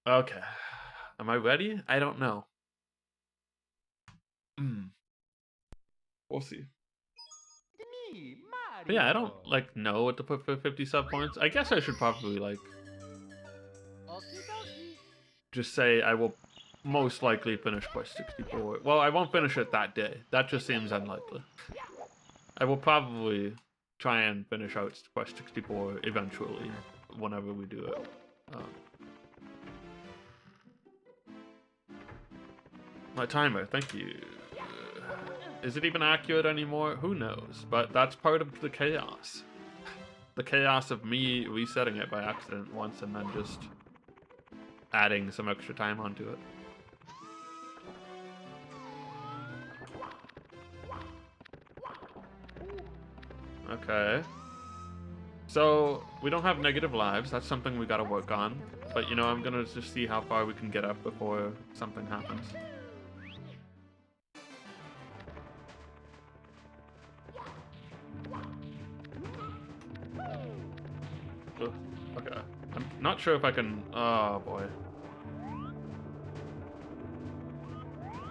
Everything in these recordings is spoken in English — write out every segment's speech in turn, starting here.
Okay. Am I ready? I don't know. We'll see. Me, But yeah, I don't Mario. like know what to put for 50 sub points. I guess I should probably like Okie dokie. just say I will most likely finish Quest 64. Well, I won't finish it that day. That just seems unlikely. I will probably try and finish out Quest 64 eventually, whenever we do it. Um, my timer, thank you. Is it even accurate anymore? Who knows? But that's part of the chaos. The chaos of me resetting it by accident once and then just adding some extra time onto it. Okay. So, we don't have negative lives. That's something we gotta work on. But, you know, I'm gonna just see how far we can get up before something happens. Ugh, okay. I'm not sure if I can... Oh, boy.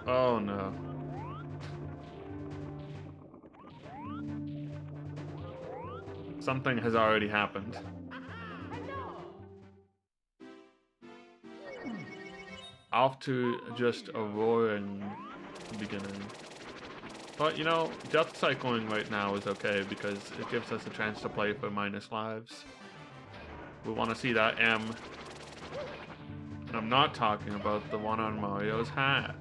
Oh, no. Something has already happened. Off to just a roaring beginning. But, you know, death cycling right now is okay because it gives us a chance to play for minus lives. We want to see that M. And I'm not talking about the one on Mario's hat,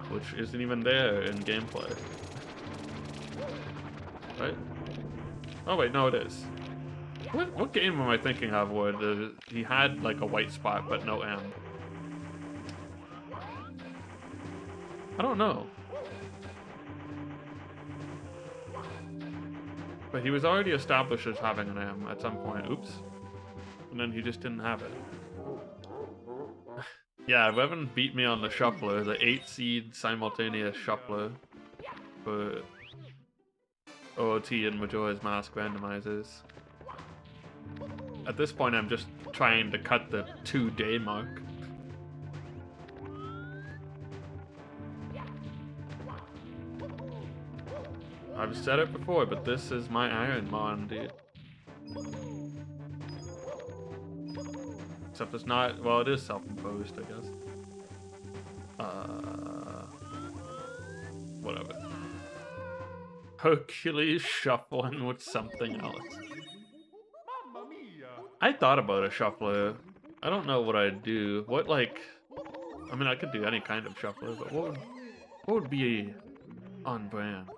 which isn't even there in gameplay. Right? Oh wait, no it is. What game am I thinking of where he had like a white spot but no M? I don't know. But he was already established as having an M at some point. Oops. And then he just didn't have it. Yeah, Revan beat me on the shuffler, the 8-seed simultaneous shuffler for OOT and Majora's Mask randomizers. At this point, I'm just trying to cut the 2-day mark. I've said it before, but this is my Iron Mon, dude. Except it's not, well, it is self-imposed, I guess. Whatever. Hercules shuffling with something else. Mamma mia. I thought about a shuffler. I don't know what I'd do. What, like... I mean, I could do any kind of shuffler, but what would be on brand?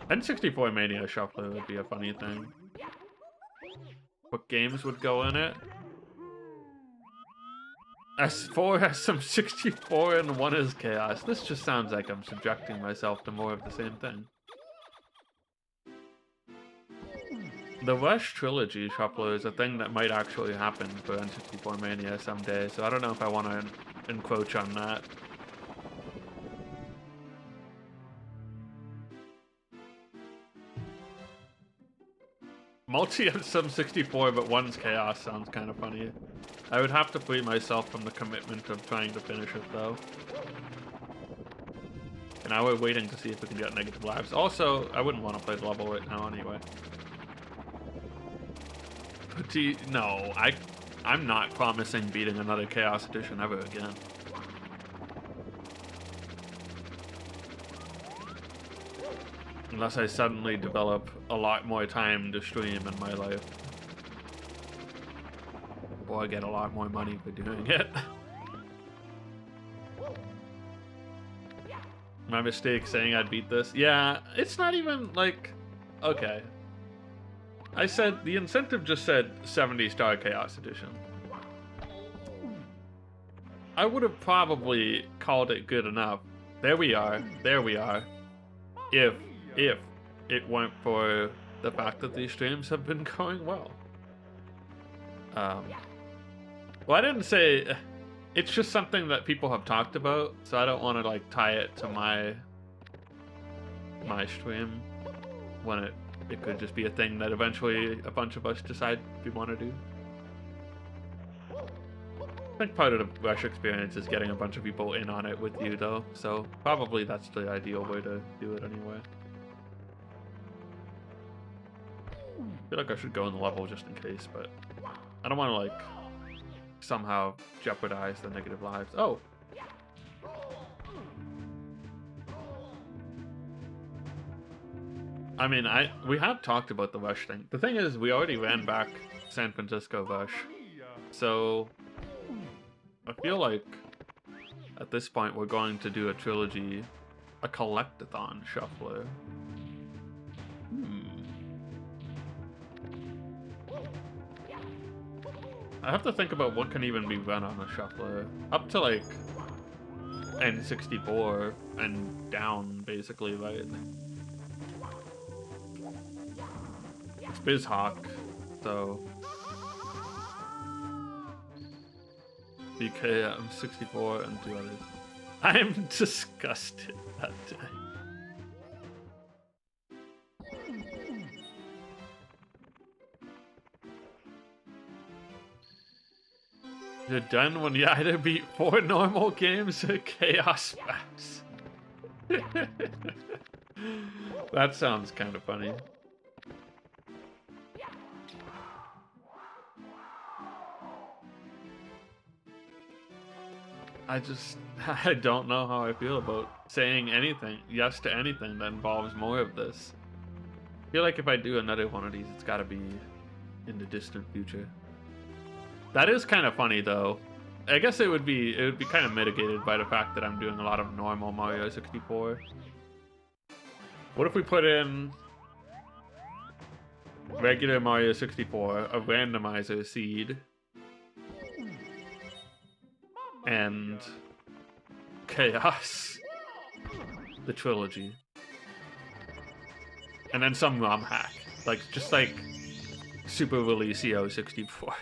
N64 Mania shuffler would be a funny thing. What games would go in it? S4 has some 64 and 1 is chaos. This just sounds like I'm subjecting myself to more of the same thing. The Rush Trilogy shuffler is a thing that might actually happen for N64 Mania someday, so I don't know if I want to encroach on that. Multi of some 64 but one's chaos sounds kind of funny. I would have to free myself from the commitment of trying to finish it though. And now we're waiting to see if we can get negative lives. Also, I wouldn't want to play the level right now anyway. No, I'm not promising beating another Chaos Edition ever again. Unless I suddenly develop a lot more time to stream in my life. Or I get a lot more money for doing it. My mistake saying I'd beat this? Yeah, it's not even like... Okay. I said, the incentive just said 70-star Chaos Edition. I would have probably called it good enough. There we are. There we are. If it weren't for the fact that these streams have been going well. Well, I didn't say... It's just something that people have talked about, so I don't want to like tie it to my stream when it could just be a thing that eventually a bunch of us decide we want to do. I think part of the Rush experience is getting a bunch of people in on it with you, though, so probably that's the ideal way to do it anyway. I feel like I should go in the level just in case, but I don't want to, like, somehow jeopardize the negative lives. Oh! I mean, we have talked about the Rush thing. The thing is, we already ran back San Francisco Rush, so I feel like at this point we're going to do a trilogy, a collectathon shuffler. I have to think about what can even be run on a shuffler. Up to like N64 and down, basically, right? It's BizHawk, so BK, 64 and 2 others. I'm disgusted that day. You're done when you either beat 4 normal games or Chaos Maps. That sounds kind of funny. I don't know how I feel about saying anything, yes to anything that involves more of this. I feel like if I do another one of these, it's gotta be in the distant future. That is kind of funny, though. I guess it would be kind of mitigated by the fact that I'm doing a lot of normal Mario 64. What if we put in regular Mario 64, a randomizer seed, and Chaos, the trilogy, and then some ROM hack, like just like Super Releasio 64.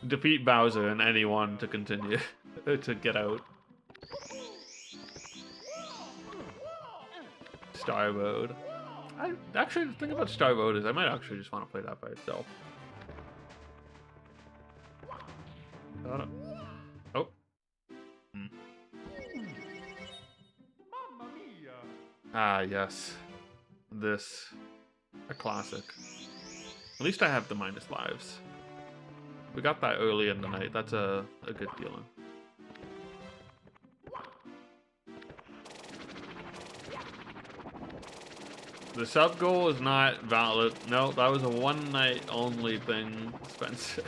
Defeat Bowser and anyone to continue to get out. Star Road. Actually, the thing about Star Road is I might actually just want to play that by itself. Oh. Ah, yes. This. A classic. At least I have the minus lives. We got that early in the night. That's a good feeling. The sub goal is not valid. No, that was a one night only thing, Spencer.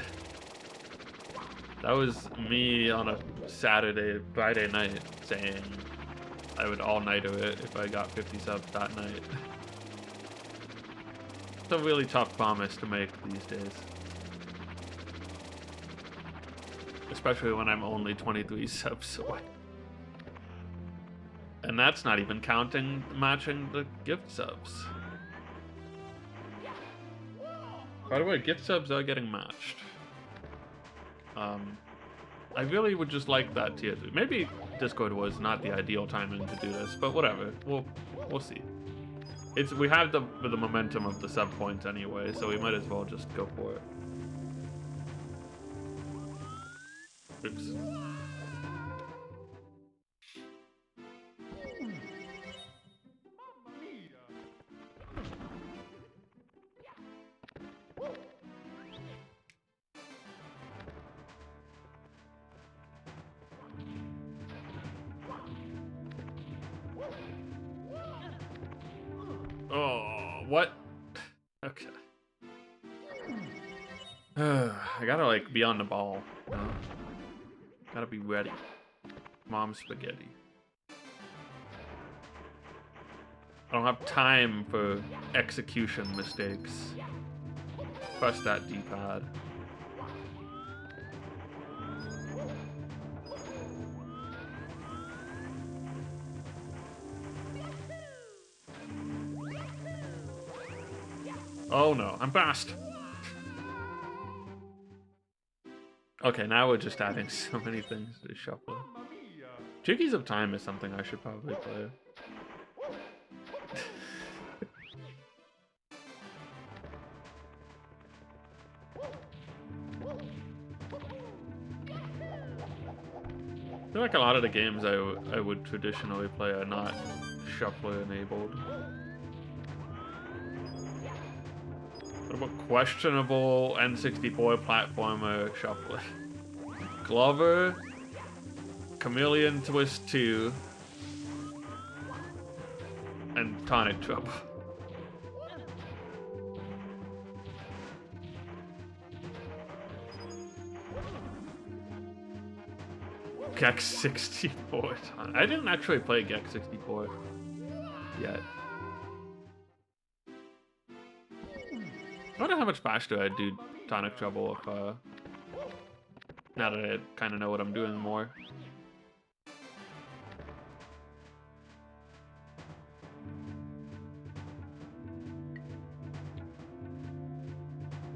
That was me on a Friday night saying I would all-nighter it if I got 50 subs that night. It's a really tough promise to make these days. Especially when I'm only 23 subs away. And that's not even counting matching the gift subs. By the way, gift subs are getting matched. I really would just like that tier 3. Maybe Discord was not the ideal timing to do this, but whatever. We'll see. We have the momentum of the sub points anyway, so we might as well just go for it. Oops. Oh, what? Okay. I gotta, like, be on the ball. You know? Gotta be ready. Mom spaghetti. I don't have time for execution mistakes. Press that D-pad. Oh no, I'm fast. Okay, now we're just adding so many things to shuffle. Jiggies of Time is something I should probably play. I feel like a lot of the games I would traditionally play are not shuffler enabled. What about questionable N64 platformer shuffler? Glover, Chameleon Twist 2, and Tonic Trouble. Gex 64. I didn't actually play Gex 64 yet. I wonder how much faster I'd do Tonic Trouble if, now that I kind of know what I'm doing more.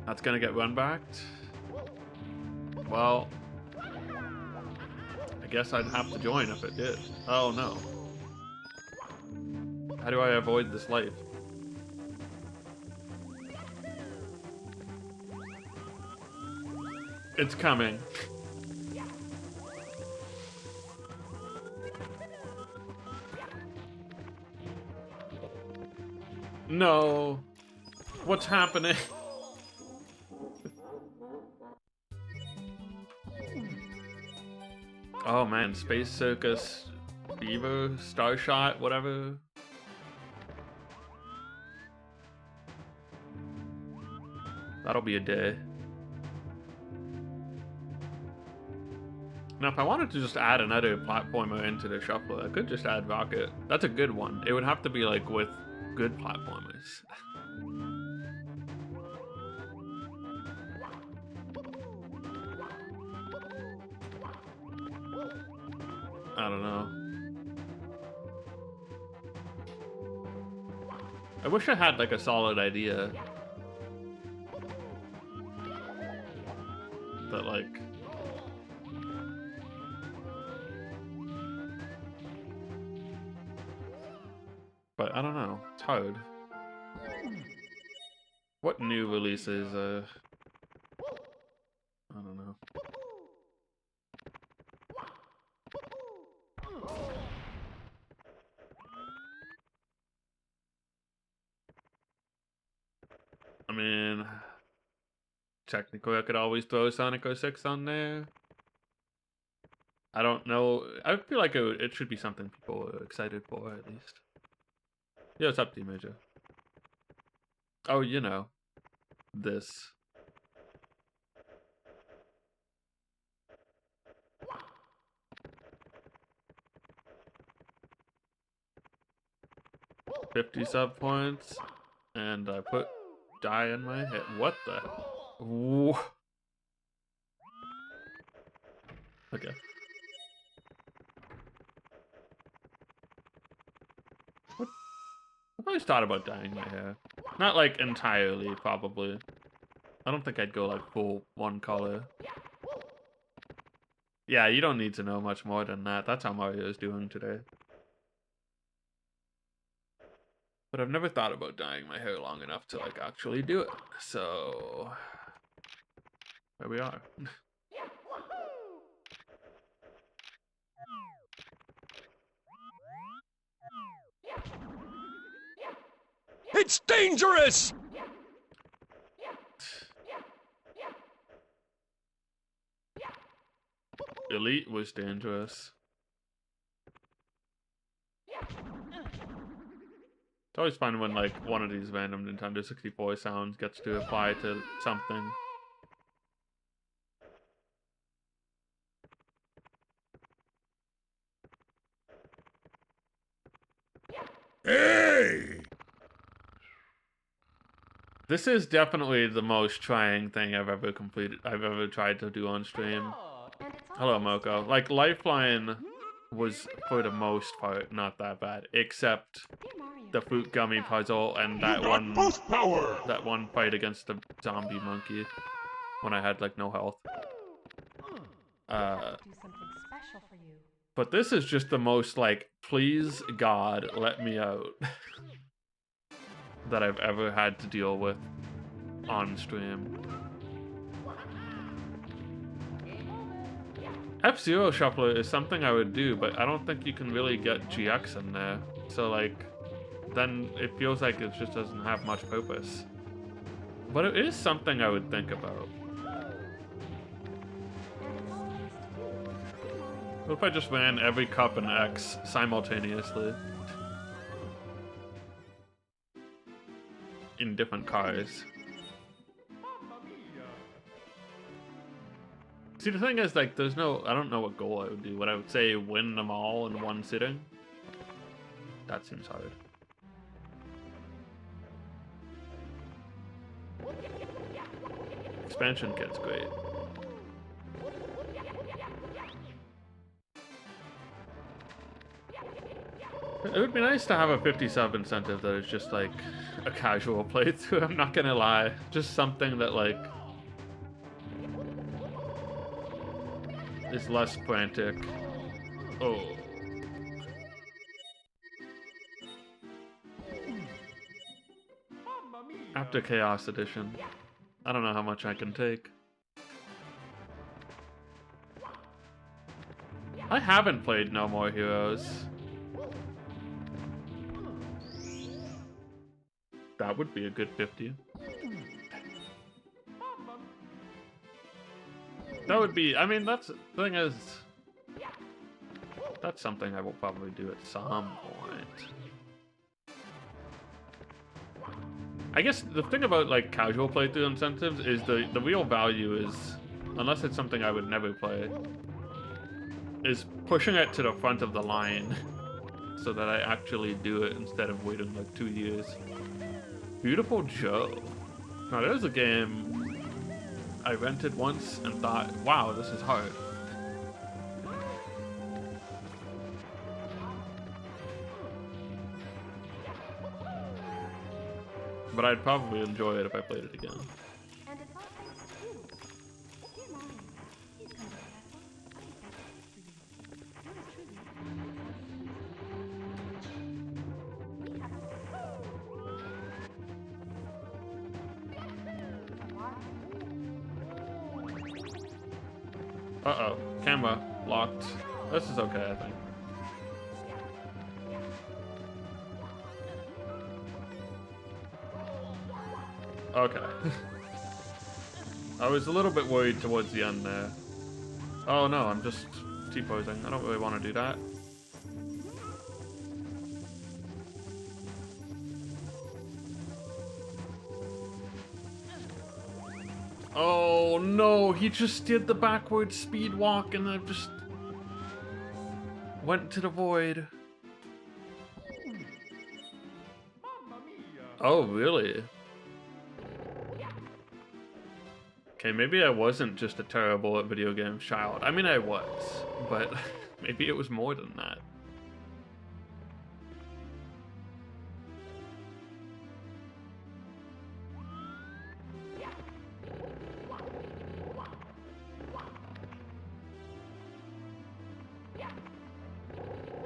That's gonna get run backed? Well, I guess I'd have to join if it did. Oh no. How do I avoid this life? It's coming. No. What's happening? Oh man, Space Circus, Fever, Starshot, whatever. That'll be a day. Now, if I wanted to just add another platformer into the shuffler, I could just add Rocket. That's a good one. It would have to be like with good platformers. I don't know. I wish I had like a solid idea that like but I don't know. It's hard. What new releases I don't know. I mean, technically I could always throw Sonic 06 on there. I don't know. I feel like it should be something people are excited for, at least. Yeah, what's up, D-Major? Oh, you know. This. $50 sub points. And I put die in my head. What the hell? Ooh. Okay. What? I've always thought about dyeing my hair. Not like entirely, probably. I don't think I'd go like full one color. Yeah, you don't need to know much more than that. That's how Mario is doing today. But I've never thought about dyeing my hair long enough to like actually do it. So there we are. It's dangerous! Elite was dangerous. It's always fun when like one of these random Nintendo 64 sounds gets to apply to something. Hey! This is definitely the most trying thing I've ever completed. I've ever tried to do on stream. Hello, Moko. Like Lifeline was for the most part not that bad, except the fruit gummy puzzle and that one fight against the zombie monkey when I had like no health. But this is just the most like, please God, let me out that I've ever had to deal with on stream. F-Zero Shuffler is something I would do, but I don't think you can really get GX in there. So like, then it feels like it just doesn't have much purpose. But it is something I would think about. What if I just ran every cup in X simultaneously? In different cars. See, the thing is, like, there's no... I don't know what goal I would do. What I would say, win them all in one sitting? That seems hard. Expansion kit's great. It would be nice to have a 50 sub incentive that is just like a casual playthrough, I'm not gonna lie. Just something that like is less frantic. Oh. After Chaos Edition. I don't know how much I can take. I haven't played No More Heroes. That would be a good 50. That would be, I mean, that's, the thing is, that's something I will probably do at some point. I guess the thing about, like, casual playthrough incentives is the real value is, unless it's something I would never play, is pushing it to the front of the line so that I actually do it instead of waiting, like, 2 years. Beautiful Joe. Now, there's a game I rented once and thought, wow, this is hard. But I'd probably enjoy it if I played it again. And it's all thanks to you. Dear Mommy, please come to the castle. I have a gift for you. Uh-oh. Camera locked. This is okay, I think. Okay. I was a little bit worried towards the end there. Oh no, I'm just T-posing. I don't really want to do that. Oh no, he just did the backward speed walk and I just went to the void. Oh, really? Okay, maybe I wasn't just a terrible at video games child. I mean, I was, but maybe it was more than that.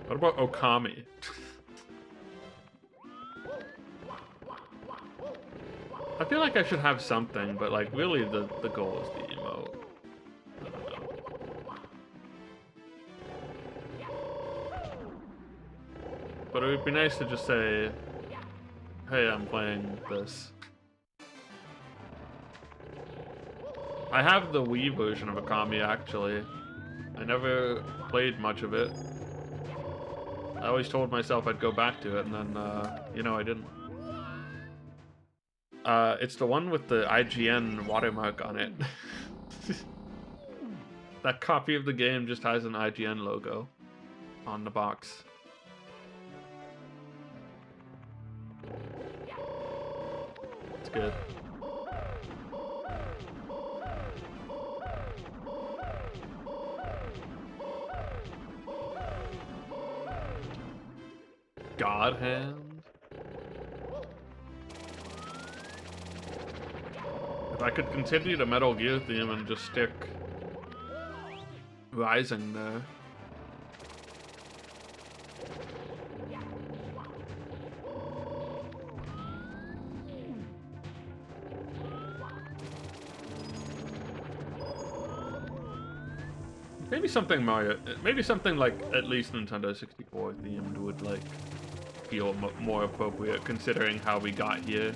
What about Okami? I feel like I should have something, but like really the goal is the emote. I don't know. But it would be nice to just say, hey, I'm playing this. I have the Wii version of Okami actually. I never played much of it. I always told myself I'd go back to it, and then, you know, I didn't. It's the one with the IGN watermark on it. That copy of the game just has an IGN logo on the box. It's good. God Hand? If I could continue the Metal Gear theme and just stick Rising there. Maybe something Mario, maybe something like at least Nintendo 64 themed would like feel more appropriate considering how we got here.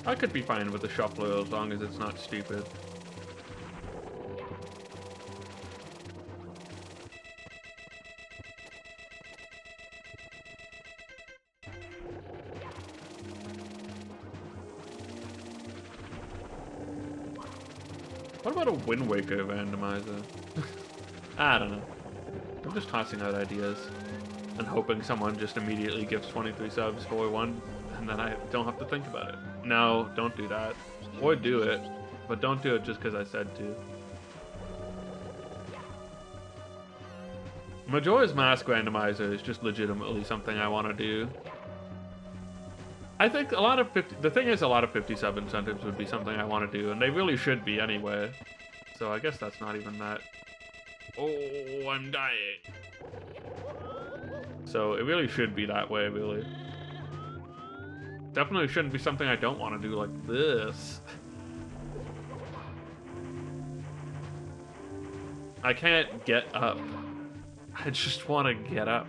I could be fine with the shuffler as long as it's not stupid. What about a Wind Waker randomizer? I don't know. I'm just tossing out ideas and hoping someone just immediately gives 23 subs for one, and then I don't have to think about it. No, don't do that. Or do it, but don't do it just because I said to. Majora's Mask randomizer is just legitimately something I want to do. I think a lot of 50, the thing is a lot of 50 sub incentives would be something I want to do, and they really should be anyway. So I guess that's not even that. Oh, I'm dying. So it really should be that way, really. Definitely shouldn't be something I don't want to do like this. I can't get up. I just want to get up.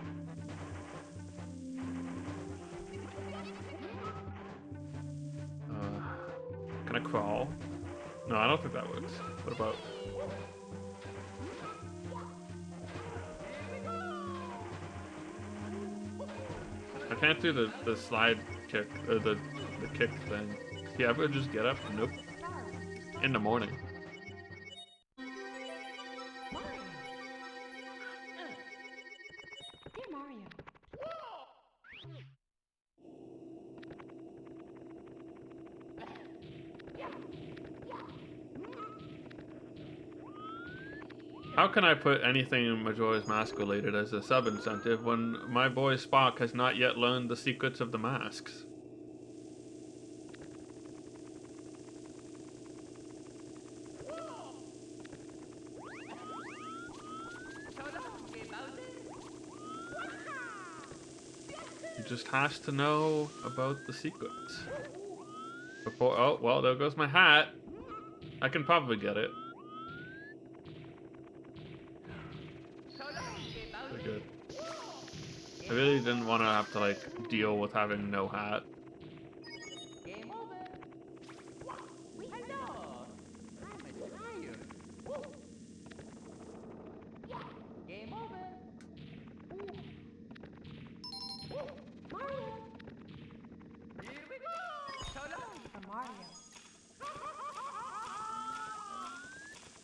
Can I crawl? No, I don't think that works. What about... I can't do the slide kick, or the kick thing. Can you ever just get up? Nope. In the morning. Dear Mario. How can I put anything in Majora's Mask related as a sub incentive when my boy Spock has not yet learned the secrets of the masks? He just has to know about the secrets. Before, oh, well, there goes my hat. I can probably get it. Pretty good. I really didn't want to have to, like, deal with having no hat. Game over. Hello. I'm tired. Game over. Mario. Here we go. So long. For Mario.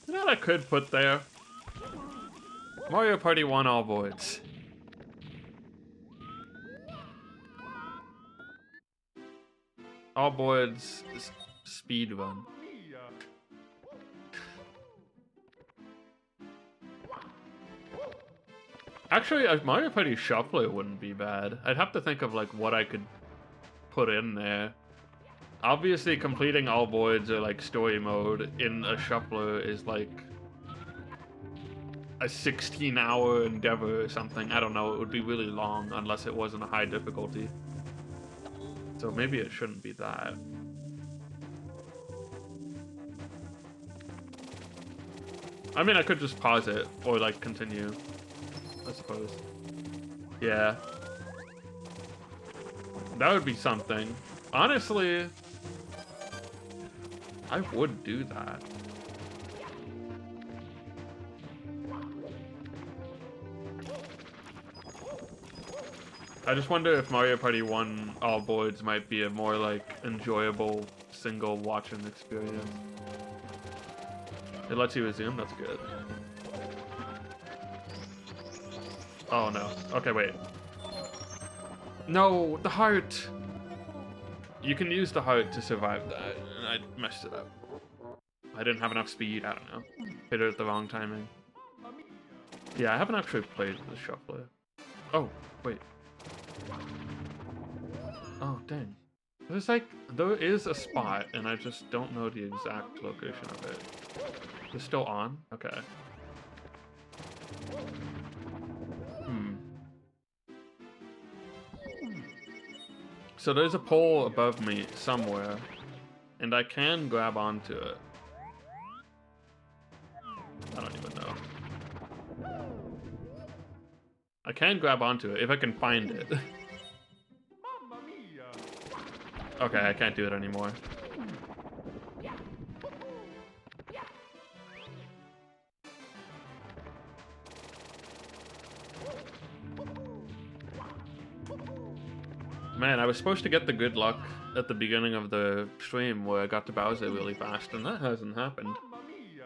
You know what I could put there? Mario Party 1 all voids. All voids speed run. Mia. Actually, a Mario Party Shuffler wouldn't be bad. I'd have to think of like what I could put in there. Obviously, completing all voids or like story mode in a Shuffler is like a 16-hour endeavor or something. I don't know. It would be really long unless it wasn't a high difficulty. So maybe it shouldn't be that. I mean, I could just pause it or like continue, I suppose. Yeah. That would be something. Honestly, I would do that. I just wonder if Mario Party 1 all voids might be a more like enjoyable single watching experience. It lets you resume, that's good. Oh no. Okay, wait. No, the heart! You can use the heart to survive that, and I messed it up. I didn't have enough speed, I don't know. Hit it at the wrong timing. Yeah, I haven't actually played the Shuffler. Oh, wait. Oh, dang. There is a spot, and I just don't know the exact location of it. It's still on? Okay. So there's a pole above me somewhere, and I can grab onto it. I don't even know. I can grab onto it if I can find it. Mamma mia! Okay, I can't do it anymore. Man, I was supposed to get the good luck at the beginning of the stream where I got to Bowser really fast, and that hasn't happened. Mamma mia!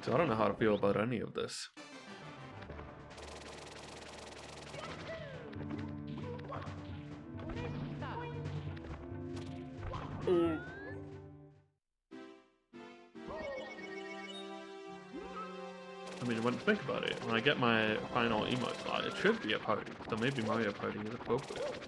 So I don't know how to feel about any of this. Ooh. I mean, when think about it, when I get my final emote slot, it should be a party. So maybe Mario Party is appropriate.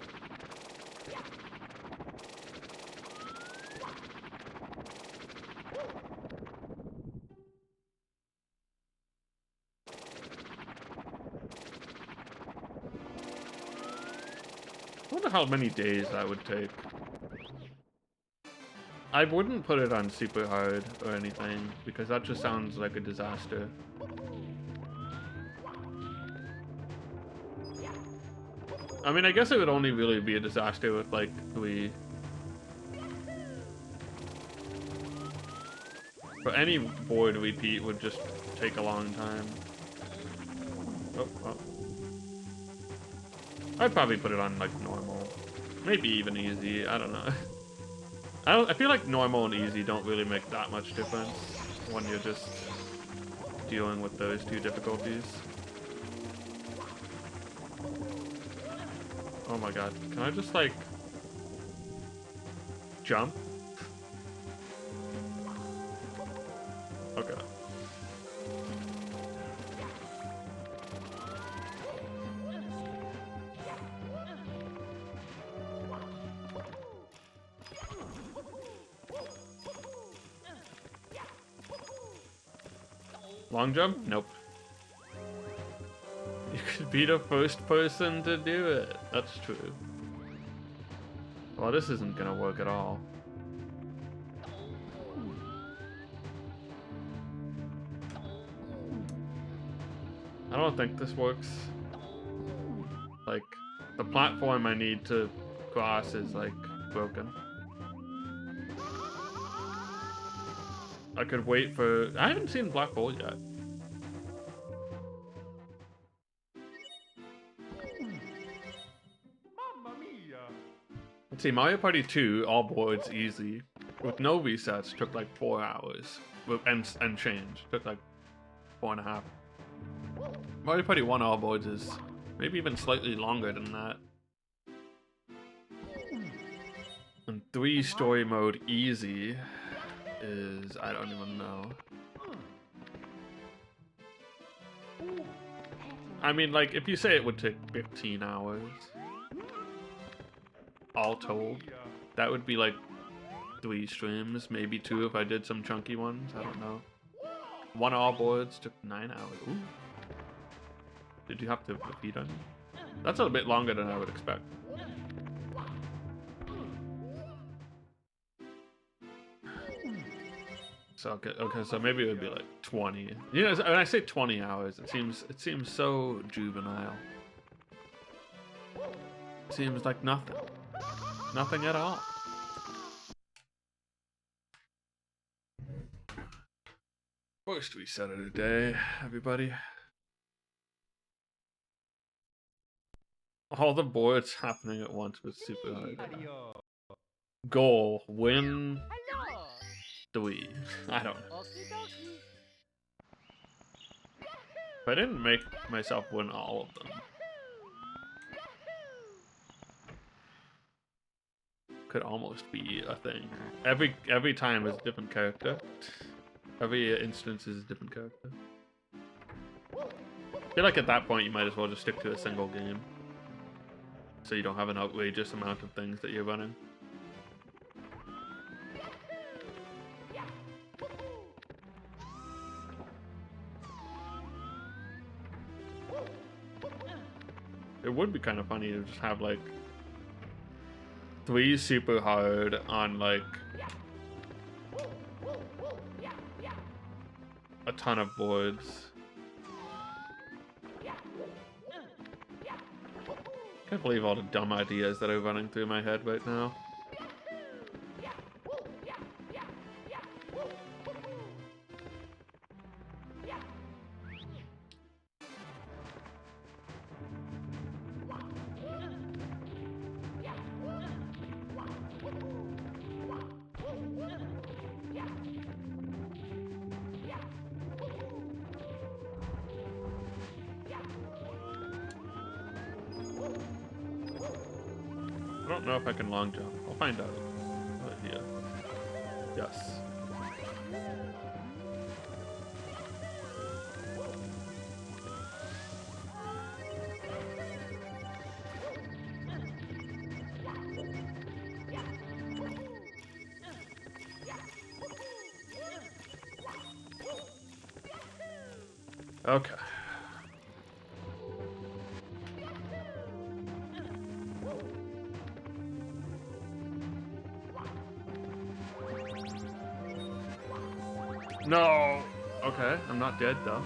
I wonder how many days that would take. I wouldn't put it on super hard or anything, because that just sounds like a disaster. I mean, I guess it would only really be a disaster with, like, Wii. But any board repeat would just take a long time. Oh, oh. I'd probably put it on, like, normal. Maybe even easy, I don't know. I feel like normal and easy don't really make that much difference when you're just dealing with those two difficulties. Oh my god, can I just like jump? Okay. Long jump? Nope. You could be the first person to do it. That's true. Well, this isn't gonna work at all. I don't think this works. Like, the platform I need to cross is, like, broken. I could wait for... I haven't seen Black Hole yet. Mamma mia! Let's see, Mario Party 2, all boards easy. With no resets, took like 4 hours. And change. Took like 4.5. Mario Party 1 all boards is maybe even slightly longer than that. And 3 story mode easy is... I don't even know. I mean, like, if you say it would take 15 hours, all told, that would be like 3 streams, maybe 2 if I did some chunky ones, I don't know. 1 all boards took 9 hours. Ooh. Did you have to repeat on? That's a bit longer than I would expect. So okay, so maybe it would be like 20. You know, when I say 20 hours, it seems so juvenile. It seems like nothing. Nothing at all. First reset of the day, everybody. All the boards happening at once was super hard. Mario! Goal, win Hello! 3. I don't know. Okie dokie! If I didn't make myself win all of them, could almost be a thing. Every time is a different character. Every instance is a different character. I feel like at that point you might as well just stick to a single game, so you don't have an outrageous amount of things that you're running. It would be kind of funny to just have like 3 super hard on like a ton of boards. Can't believe all the dumb ideas that are running through my head right now. I don't know if I can long jump. I'll find out. Here. Yes. Okay. No! Okay, I'm not dead though.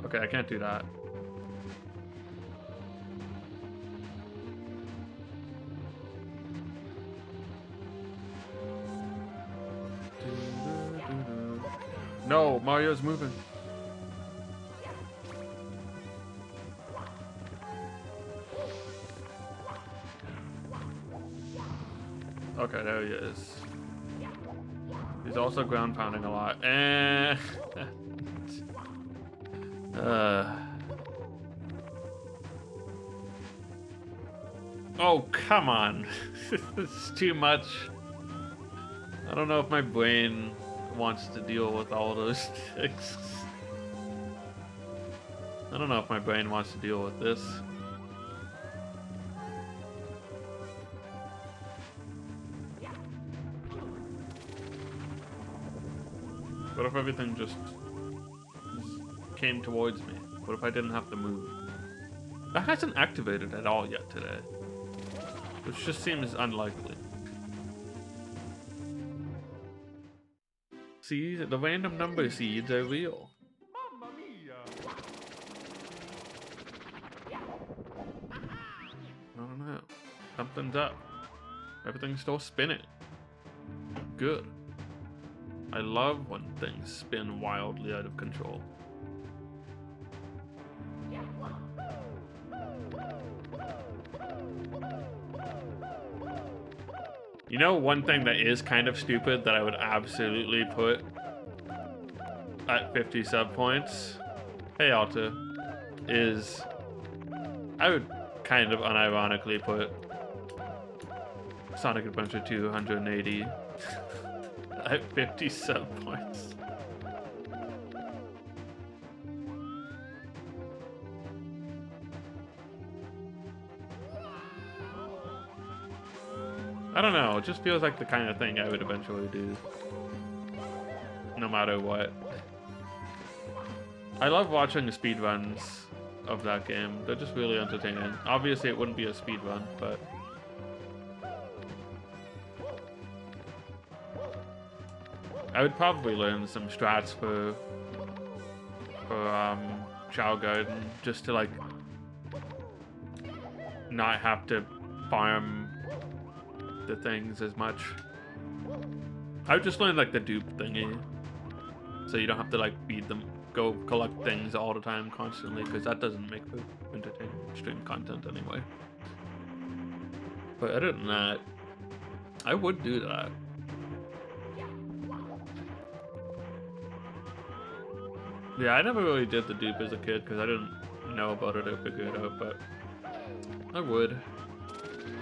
Okay, I can't do that. No, Mario's moving. Okay, there he is. He's also ground pounding a lot. Oh, come on. This is too much. I don't know if my brain wants to deal with all those things. I don't know if my brain wants to deal with this. What if everything just came towards me? What if I didn't have to move? That hasn't activated at all yet today, which just seems unlikely. See, the random number seeds are real. Mamma mia! I don't know. Something's up. Everything's still spinning. Good. I love when things spin wildly out of control. You know, one thing that is kind of stupid that I would absolutely put at 50 sub points, hey Alta, is I would kind of unironically put Sonic Adventure 280 at 50 sub points. I don't know, it just feels like the kind of thing I would eventually do. No matter what. I love watching the speedruns of that game. They're just really entertaining. Obviously it wouldn't be a speedrun, but I would probably learn some strats for Chao Garden just to like not have to farm the things as much. I would just learn like the dupe thingy, so you don't have to like feed them, go collect things all the time constantly, because that doesn't make for entertaining stream content anyway. But other than that, I would do that. Yeah, I never really did the dupe as a kid because I didn't know about it or figure it out, but I would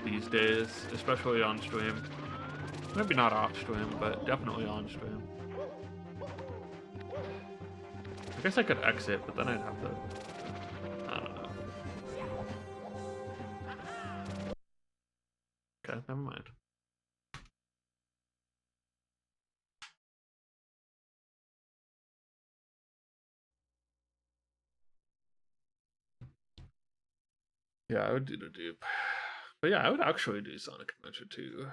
these days, especially on stream. Maybe not off stream, but definitely on stream. I guess I could exit, but then I'd have to, I don't know. Okay, never mind. Yeah, I would do the dupe. But yeah, I would actually do Sonic Adventure 2.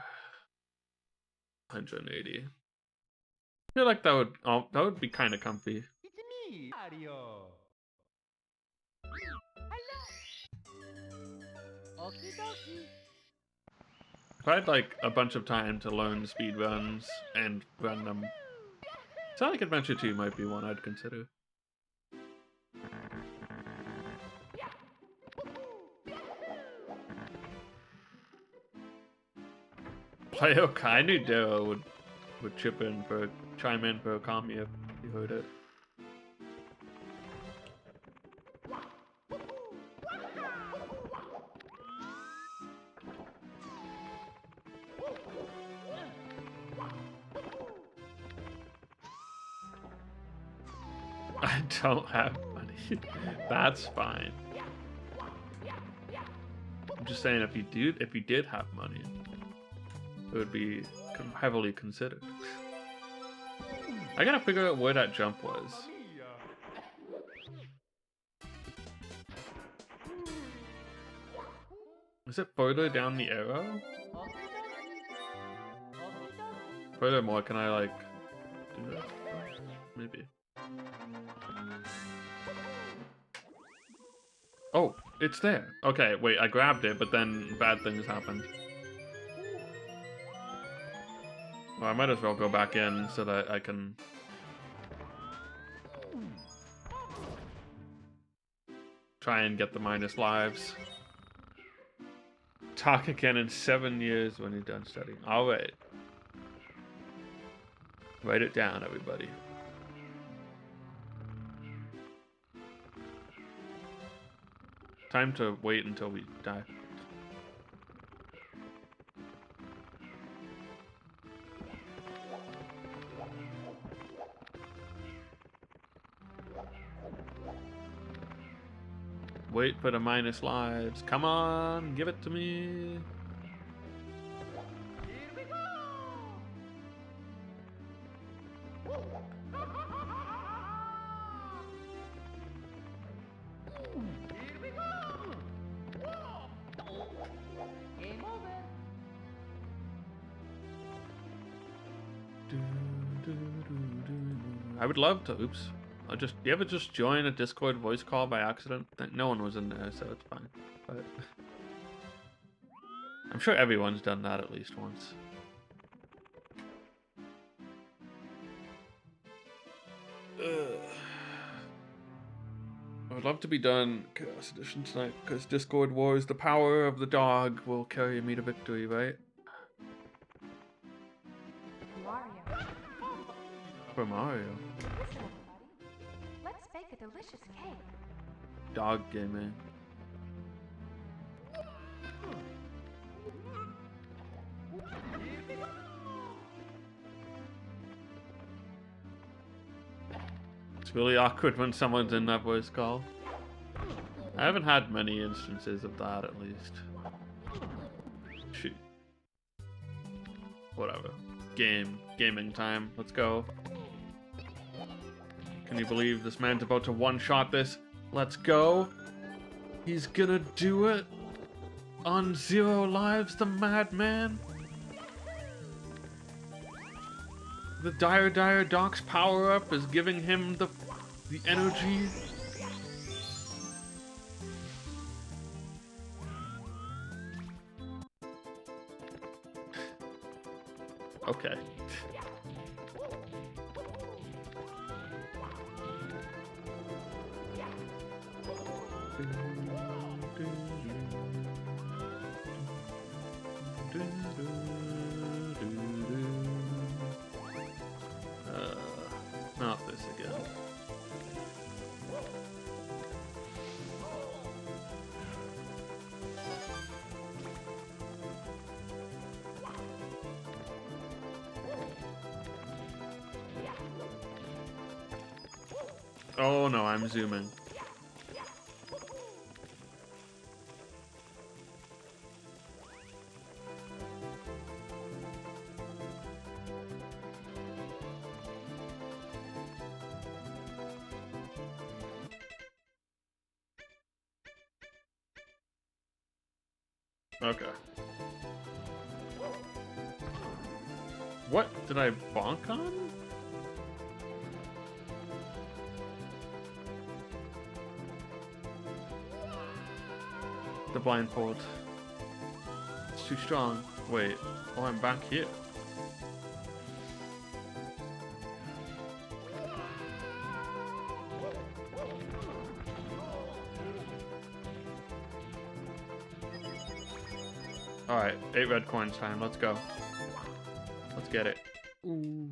180. I feel like that would be kind of comfy. It's me, Mario. Okie dokie. If I had like a bunch of time to learn speed runs and run them, Sonic Adventure 2 might be one I'd consider. Playo Kainu Dero would chime in for a commie if he heard it. I don't have money. That's fine. I'm just saying if you did have money, it would be heavily considered. I gotta figure out where that jump was. Is it further down the arrow? Furthermore, can I like do that? Maybe. Oh, it's there. Okay, wait, I grabbed it, but then bad things happened. Well, I might as well go back in so that I can... try and get the minus lives. Talk again in 7 years when you're done studying. Alright. Write it down, everybody. Time to wait until we die. Wait for the minus lives. Come on, give it to me. I would love to. Oops. You ever just join a Discord voice call by accident? No one was in there, so it's fine. But I'm sure everyone's done that at least once. I would love to be done Chaos Edition tonight, because Discord Wars, the power of the dog will carry me to victory, right? Mario. For Mario. Listen, everybody. Let's bake a delicious cake. Dog gaming. It's really awkward when someone's in that voice call. I haven't had many instances of that, at least. Shoot. Whatever. Gaming time. Let's go. Can you believe this man's about to one-shot this? Let's go. He's gonna do it. On 0 lives, the madman. The Dire Doc's power-up is giving him the energy. Okay. Not this again. Oh no, I'm zooming. Okay. What did I bonk on? The blindfold. It's too strong. Wait. Oh, I'm back here. Alright, 8 red coins time. Let's go. Let's get it. Ooh.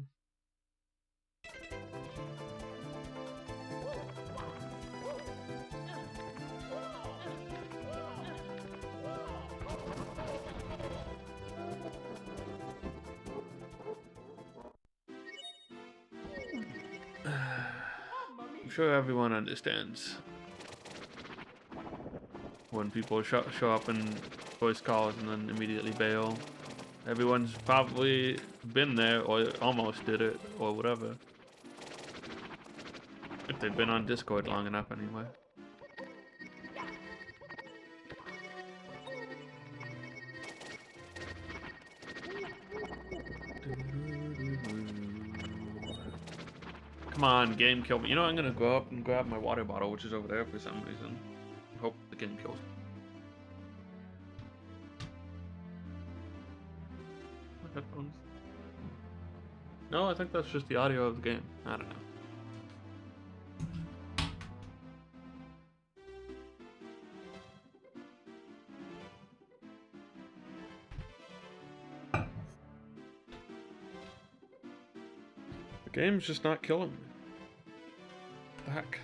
I'm sure everyone understands when people show up in voice calls and then immediately bail. Everyone's probably been there or almost did it or whatever. If they've been on Discord long enough anyway. Come on, game kill me. You know, I'm gonna go up and grab my water bottle, which is over there for some reason. Hope the game kills me. Headphones. No, I think that's just the audio of the game. I don't know. The game's just not killing me. What the heck?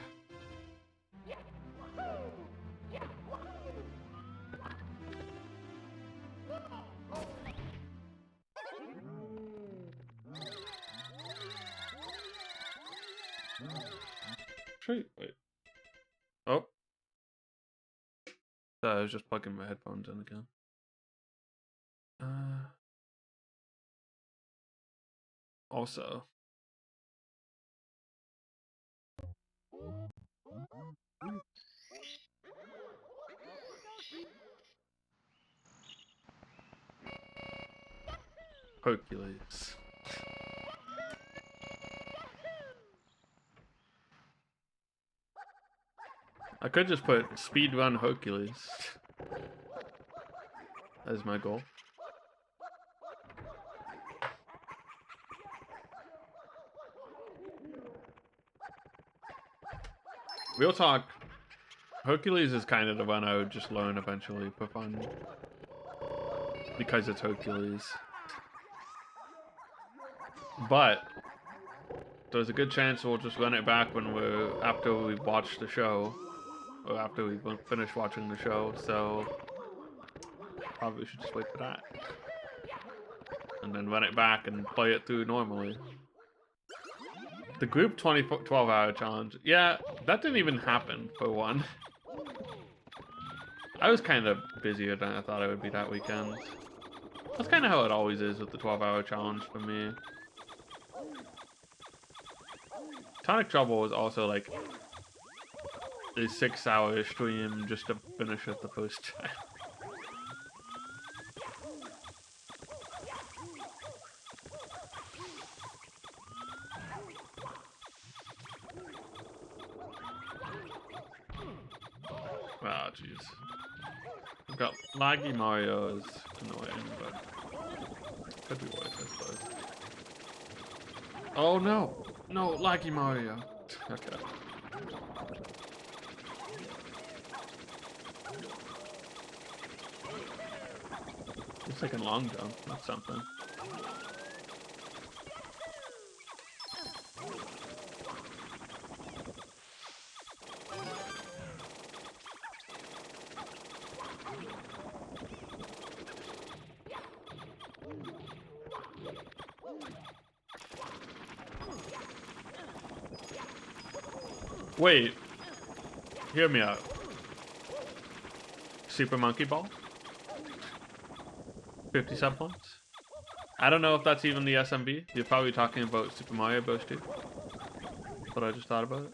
Wait. Oh. So I was just plugging my headphones in again. Also. Hercules. I could just put speedrun Hercules as my goal. Real talk, Hercules is kind of the one I would just learn eventually for fun. Because it's Hercules. But there's a good chance we'll just run it back when after we watch the show. Or after we finish watching the show, so probably should just wait for that. And then run it back and play it through normally. The group 12-hour challenge. Yeah, that didn't even happen for one. I was kind of busier than I thought I would be that weekend. That's kind of how it always is with the 12-hour challenge for me. Tonic Trouble was also like a 6-hour stream just to finish it the first time. Oh, jeez. We've got laggy Mario is annoying, but could be worse, I suppose. Oh no! No, laggy Mario. Okay. Looks like a long jump, that's something. Wait, hear me out. Super Monkey Ball? 57 points? I don't know if that's even the SMB. You're probably talking about Super Mario Bros. 2. But I just thought about it.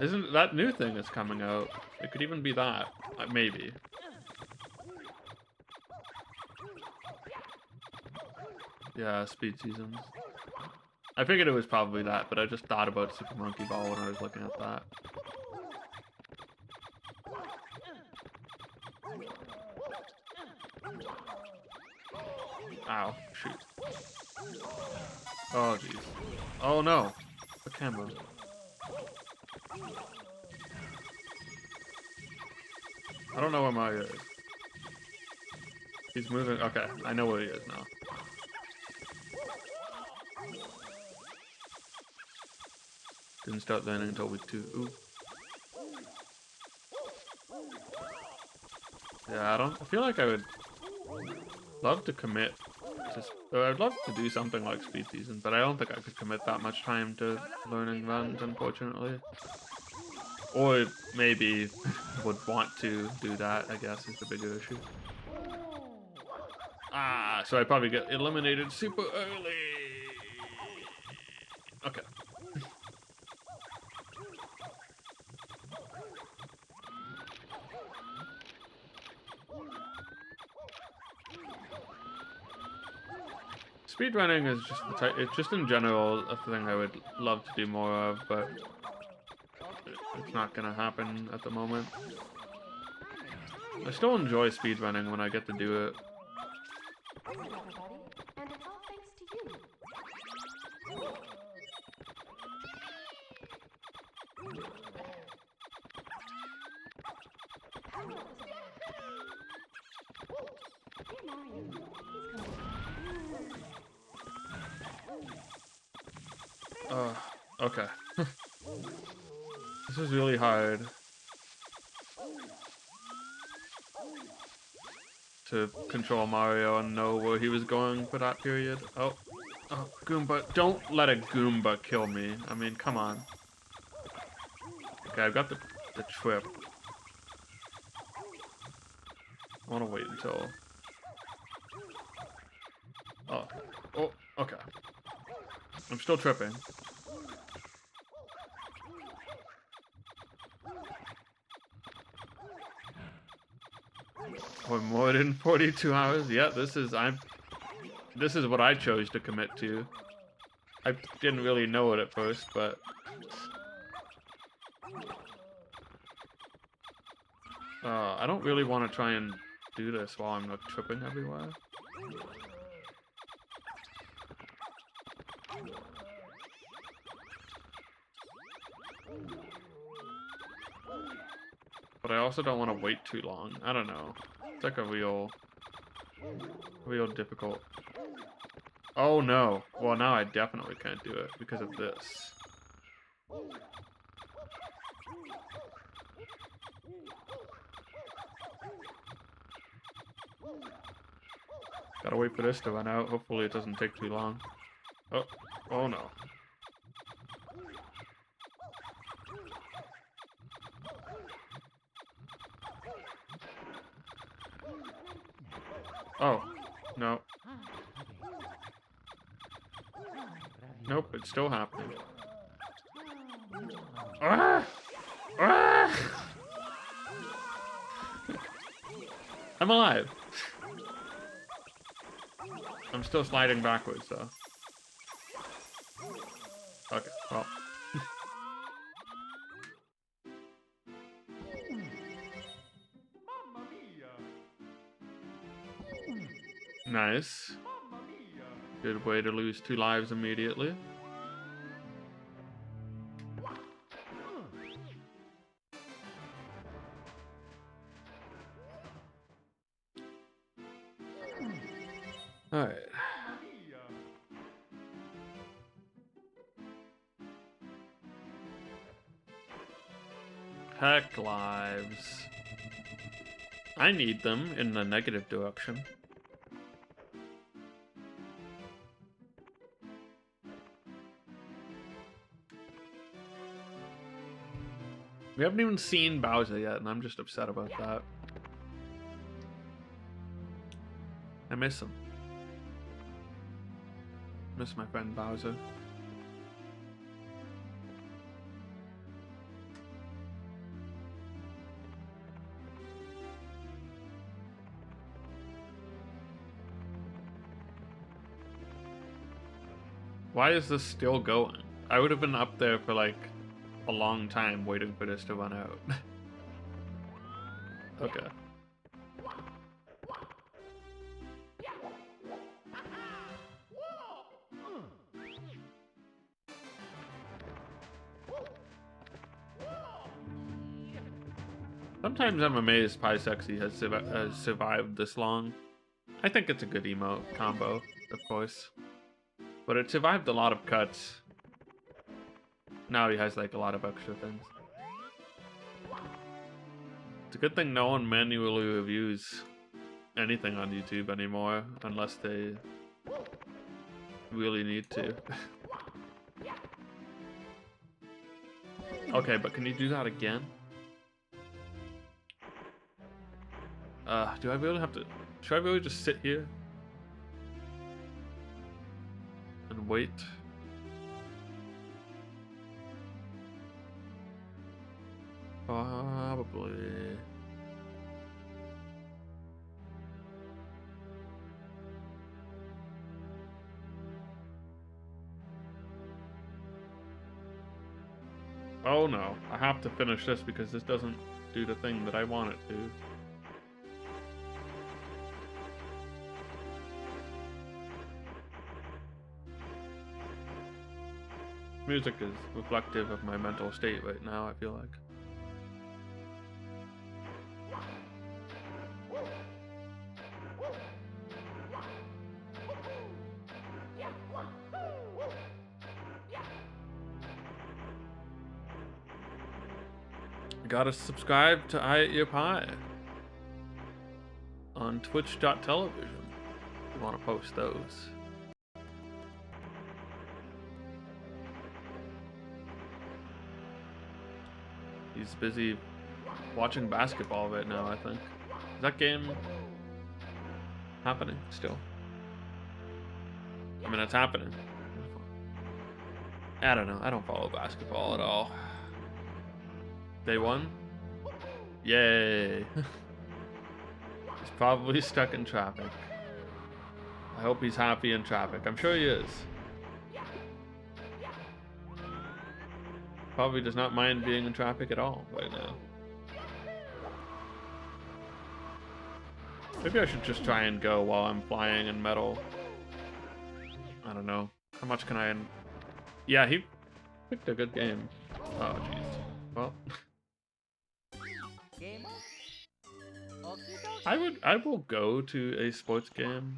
Isn't that new thing that's coming out? It could even be that. Maybe. Yeah, speed seasons. I figured it was probably that, but I just thought about Super Monkey Ball when I was looking at that. Ow, shoot. Oh, jeez. Oh, no. The camera. I don't know where Mario is. He's moving. Okay, I know where he is now. Didn't start learning until week 2. Ooh. Yeah, I feel like I would love to commit I'd love to do something like Speed Season, but I don't think I could commit that much time to learning runs, unfortunately. Or maybe would want to do that, I guess, is the bigger issue. Ah, so I probably get eliminated super early. Okay. Speedrunning is just it's just in general a thing I would love to do more of, but it's not gonna happen at the moment. I still enjoy speedrunning when I get to do it. Everybody, and it's all thanks to you. Dear Mario, please come back. Okay. This is really hard to control Mario and know where he was going for that period. Oh, Goomba. Don't let a Goomba kill me. I mean, come on. Okay, I've got the trip. I want to wait until... Oh, okay. I'm still tripping. For more than 42 hours? Yeah, this is what I chose to commit to. I didn't really know it at first, but I don't really want to try and do this while I'm like tripping everywhere. But I also don't want to wait too long. I don't know. It's like a real difficult. Oh no. Well, now I definitely can't do it because of this. Gotta wait for this to run out. Hopefully it doesn't take too long. Oh no. Oh, no. Nope, it's still happening. Ah! Ah! I'm alive. I'm still sliding backwards, though. Okay, well. Mamma mia! Nice. Mamma mia! Good way to lose 2 lives immediately. Alright. Mamma mia! Heck lives. I need them in the negative direction. We haven't even seen Bowser yet, and I'm just upset about that. I miss him. Miss my friend Bowser. Why is this still going? I would have been up there for like a long time waiting for this to run out. Okay. Sometimes I'm amazed Pie Sexy has survived this long. I think it's a good emote combo, of course. But it survived a lot of cuts. Now he has like a lot of extra things. It's a good thing no one manually reviews anything on YouTube anymore, unless they really need to. Okay, but can you do that again? Do I really have to... Should I really just sit here? And wait? Probably. Oh no, I have to finish this because this doesn't do the thing that I want it to. Music is reflective of my mental state right now, I feel like. You gotta subscribe to I Eat Your Pie on twitch.television if you want to post those. He's busy watching basketball right now, I think. Is that game happening still? I mean, it's happening. I don't know. I don't follow basketball at all. They won? Yay. He's probably stuck in traffic. I hope he's happy in traffic. I'm sure he is. Probably does not mind being in traffic at all right now. Maybe I should just try and go while I'm flying in metal. I don't know. How much can I... Yeah, he picked a good game. Oh, jeez. Well... I will go to a sports game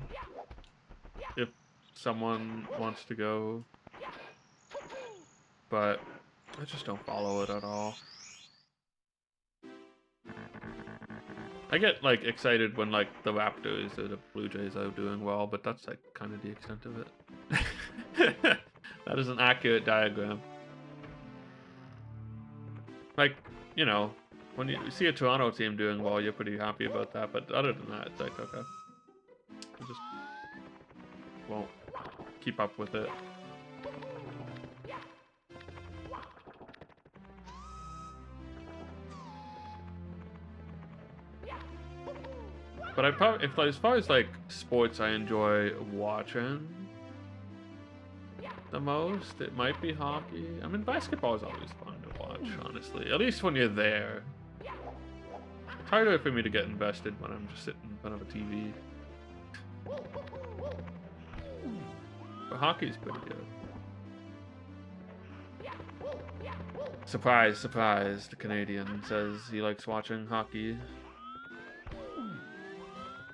if someone wants to go, but I just don't follow it at all. I get like excited when like the Raptors or the Blue Jays are doing well, but that's like kind of the extent of it. That is an accurate diagram. Like, you know, when you see a Toronto team doing well, you're pretty happy about that, but other than that, it's like, okay. I just won't keep up with it. But I probably, if as far as like sports I enjoy watching the most, it might be hockey. I mean, basketball is always fun to watch, honestly. At least when you're there. It's harder for me to get invested when I'm just sitting in front of a TV. But hockey's pretty good. Surprise, surprise, the Canadian says he likes watching hockey.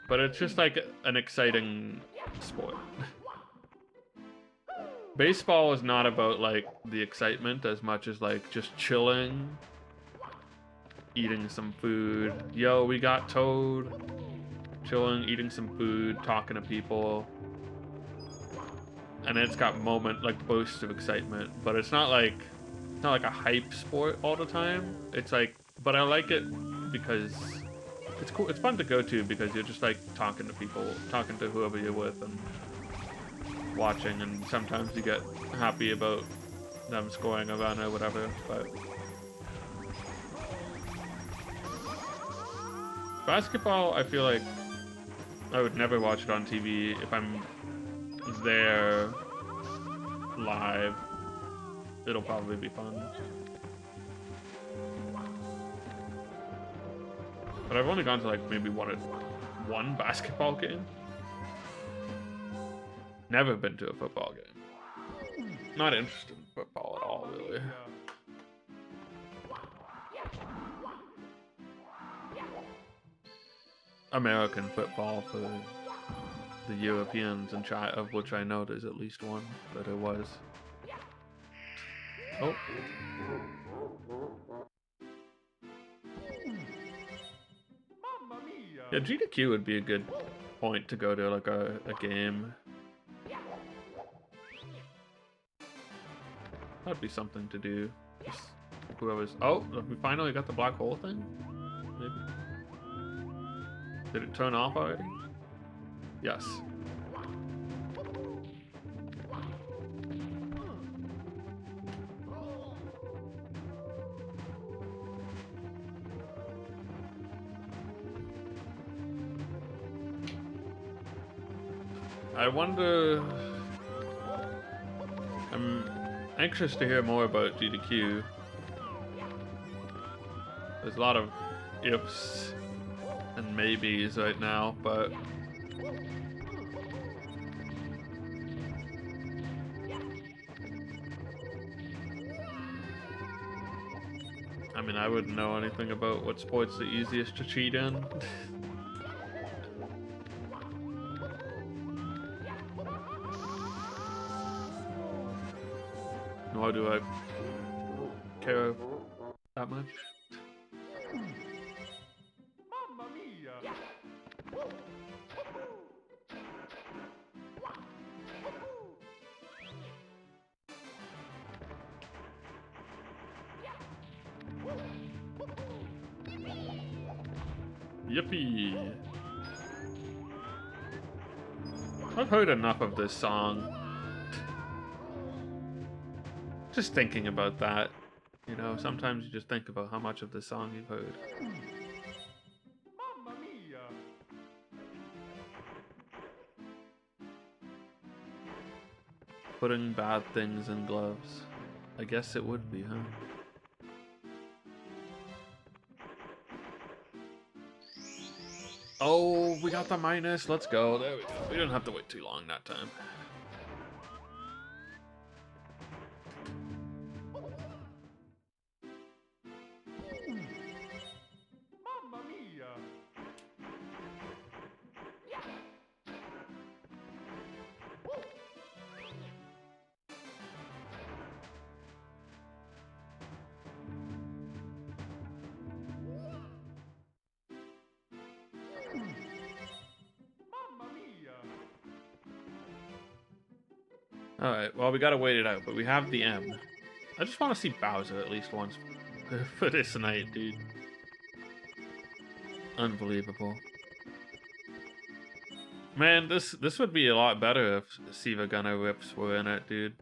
But it's just like an exciting sport. Baseball is not about like the excitement as much as like just chilling, eating some food. Yo, we got towed. Chilling, eating some food, talking to people. And it's got like bursts of excitement, but it's not like a hype sport all the time. It's like, but I like it because it's cool. It's fun to go to because you're just like talking to people, talking to whoever you're with, and watching. And sometimes you get happy about them scoring a run or whatever. But basketball, I feel like I would never watch it on TV if I'm there live, it'll probably be fun. But I've only gone to like maybe one basketball game. Never been to a football game. Not interested in football at all, really. American football for the Europeans, and of which I know there's at least one, but there was. Oh. Yeah, GDQ would be a good point to go to, like a game. That'd be something to do. Just whoever's. Oh, we finally got the black hole thing? Maybe. Did it turn off already? Yes. I wonder. I'm anxious to hear more about GDQ. There's a lot of ifs and maybes right now, but I mean, I wouldn't know anything about what sport's the easiest to cheat in. Nor do I care that much. Mamma mia! Yippee! I've heard enough of this song. Just thinking about that. You know, sometimes you just think about how much of this song you've heard. Mamma mia! Putting bad things in gloves. I guess it would be, huh? Oh, we got the minus. Let's go. There we go. We didn't have to wait too long that time. Mamma mia! Mamma mia! Alright, well, we gotta wait it out, but we have the M. I just want to see Bowser at least once for this night, dude. Unbelievable. Man, this would be a lot better if Siva Gunner Rips were in it, dude.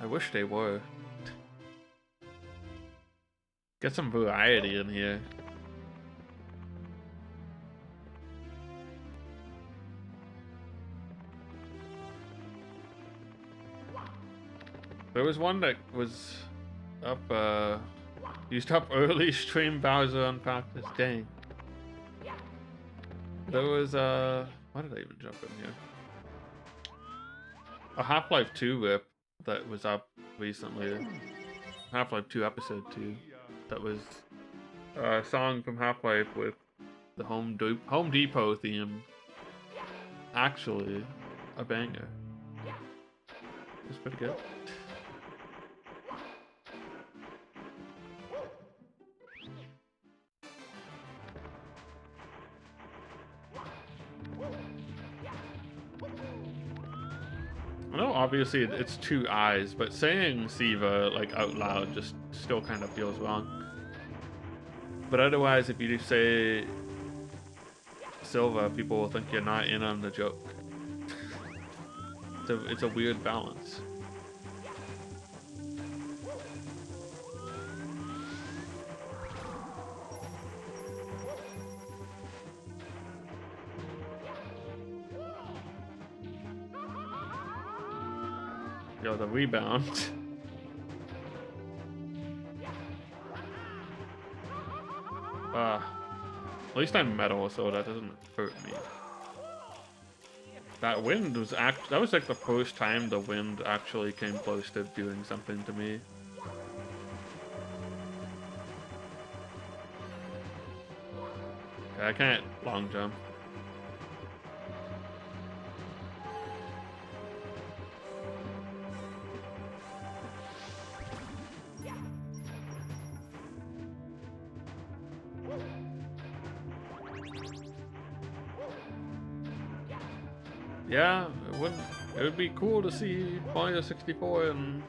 I wish they were. Get some variety in here. There was one that was up, used up early stream Bowser Unpracticed. Dang. There was, why did I even jump in here? A Half-Life 2 rip that was up recently. Half-Life 2 Episode 2. That was a song from Half-Life with the Home Depot theme. Actually, a banger. It's pretty good. I know obviously it's two eyes, but saying Siva like out loud just still kind of feels wrong. But otherwise, if you say Silva, people will think you're not in on the joke. It's a weird balance. Yo, the rebound. At least I'm metal, so that doesn't hurt me. That wind was that was like the first time the wind actually came close to doing something to me. Okay, I can't long jump. Yeah, it would be cool to see Mario 64 in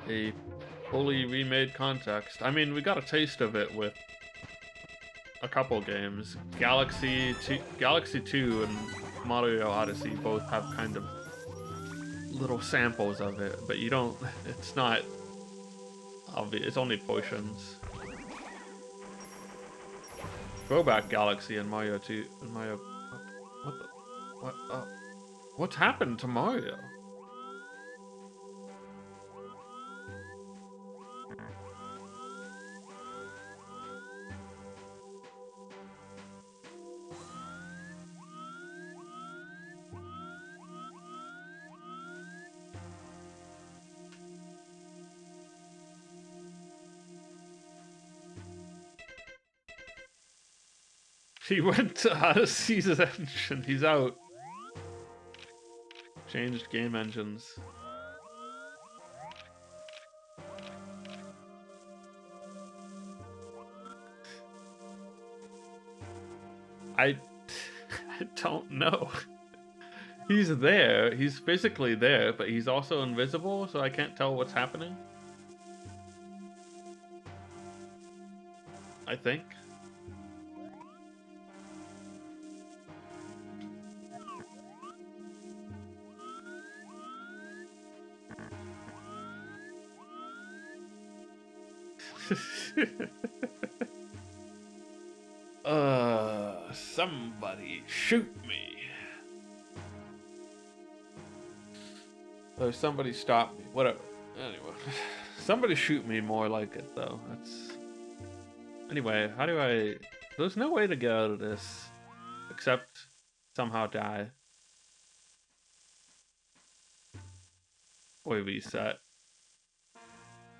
a fully remade context. I mean, we got a taste of it with a couple games. Galaxy 2 and Mario Odyssey both have kind of little samples of it, but you don't, it's not obvious, it's only portions. Throwback Galaxy and Mario 2 and Mario. What's happened to Mario? He went to Odyssey's engine. He's out. Changed game engines. I don't know. He's there. He's physically there, but he's also invisible, so I can't tell what's happening. I think. Somebody shoot me. Or somebody stop me. Whatever. Anyway. Somebody shoot me, more like it though. That's anyway, how do I there's no way to get out of this except somehow die. Or reset.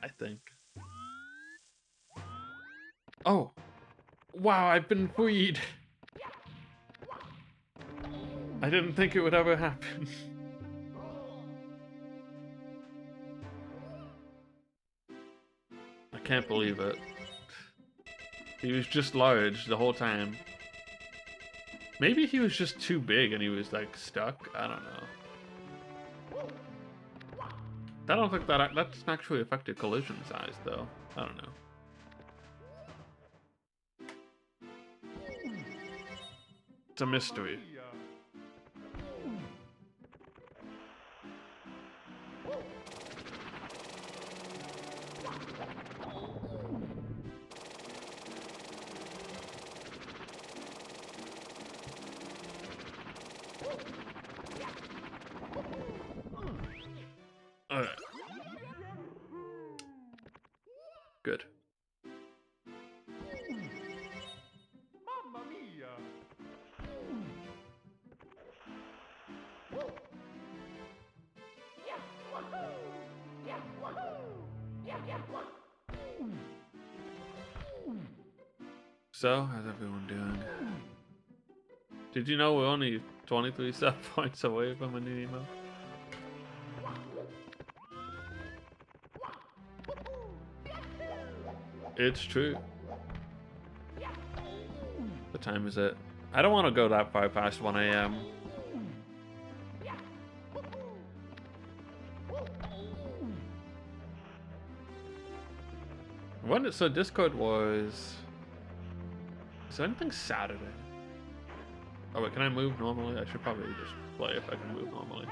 I think. Oh! Wow, I've been freed! I didn't think it would ever happen. I can't believe it. He was just large the whole time. Maybe he was just too big and he was like stuck? I don't know. I don't think that doesn't actually affect your collision size though. I don't know. It's a mystery. Alright. Good. Mamma mia! So, how's everyone doing? Did you know we're only 23 set points away from a new emo? It's true. What time is it? I don't want to go that far past 1 a.m. When so Discord was. Is there anything Saturday? Oh wait, can I move normally? I should probably just play if I can move normally.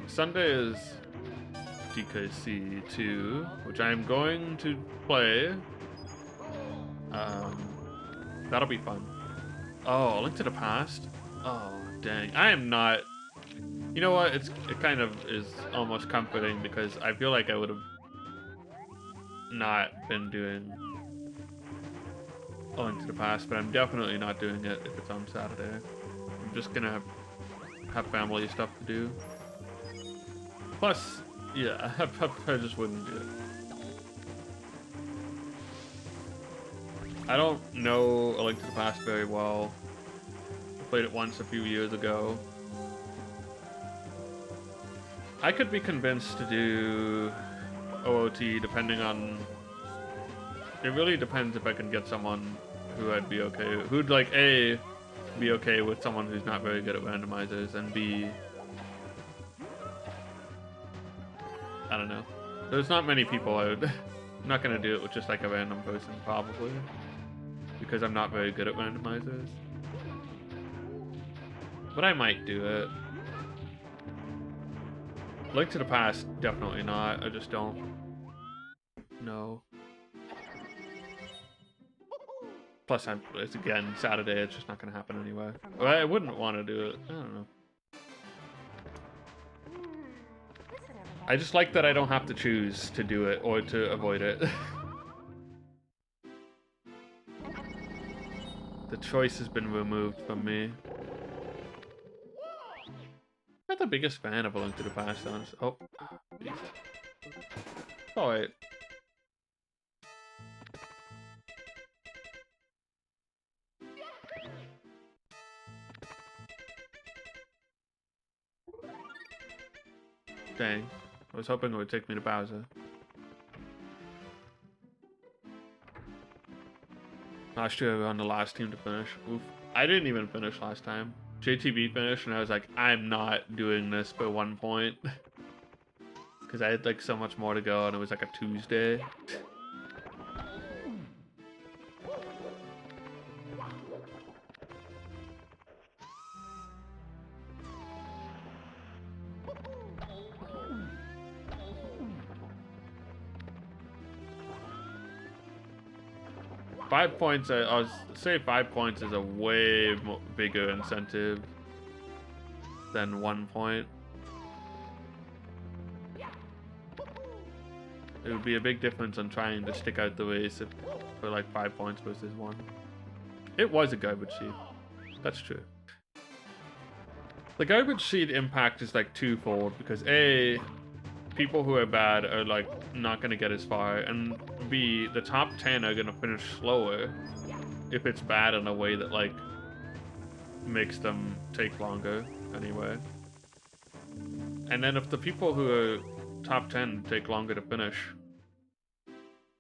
Sunday is DKC 2, which I am going to play. That'll be fun. Oh, Link to the Past? Oh, dang. I am not... You know what? It kind of is almost comforting because I feel like I would have not been doing A Link to the Past, but I'm definitely not doing it if it's on Saturday. I'm just gonna have family stuff to do. Plus, yeah, I just wouldn't do it. I don't know A Link to the Past very well. I played it once a few years ago. I could be convinced to do OOT depending on... It really depends if I can get someone who I'd be okay with, who'd like A, be okay with someone who's not very good at randomizers, and B, I don't know. There's not many people I would... I'm not gonna do it with just like a random person, probably. Because I'm not very good at randomizers. But I might do it. Link to the Past, definitely not. I just don't know. Plus, it's again Saturday. It's just not gonna happen anyway. Well, I wouldn't want to do it. I don't know. Listen, everybody. I just like that I don't have to choose to do it or to avoid it. The choice has been removed from me. I'm not the biggest fan of A Link to the Past, honestly. Oh, geez. Alright. Dang. I was hoping it would take me to Bowser. Last year we were on the last team to finish. Oof. I didn't even finish last time. JTB finished and I was like, I'm not doing this by 1 point. Because I had like so much more to go and it was like a Tuesday. Five points, I was say 5 points is a way bigger incentive than 1 point. It would be a big difference on trying to stick out the race for like 5 points versus 1. It was a garbage seed. That's true. The garbage seed impact is like twofold because A, people who are bad are like not gonna get as far, and B, the top 10 are gonna finish slower if it's bad in a way that like makes them take longer anyway. And then if the people who are top 10 take longer to finish,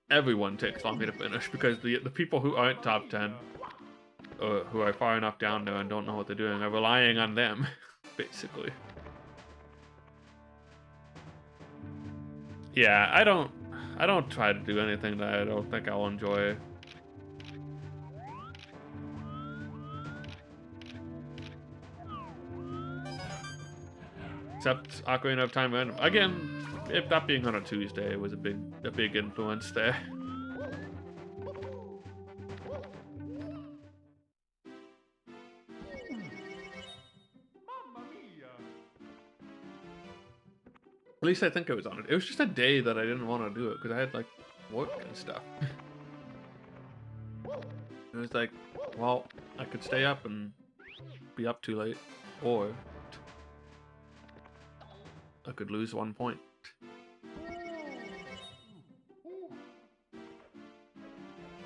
everyone takes longer to finish because the people who aren't top 10 or who are far enough down there and don't know what they're doing are relying on them basically. Yeah, I don't try to do anything that I don't think I'll enjoy. Except Ocarina of Time Random. Again, if that being on a Tuesday was a big influence there. Mamma mia! At least I think it was on it. It was just a day that I didn't want to do it because I had like work and stuff. It was like, well, I could stay up and be up too late, or I could lose 1 point.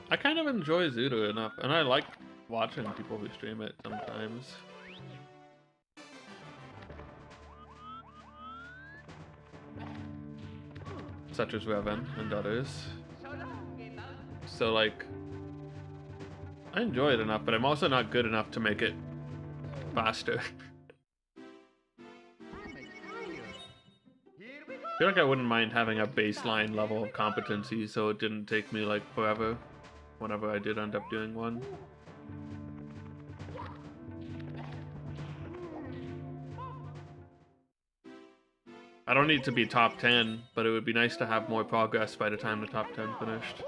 I kind of enjoy Zudo enough, and I like watching people who stream it sometimes. Such as Revan and others. So like, I enjoy it enough, but I'm also not good enough to make it faster. I feel like I wouldn't mind having a baseline level of competency so it didn't take me like forever whenever I did end up doing one. I don't need to be top 10, but it would be nice to have more progress by the time the top 10 finished.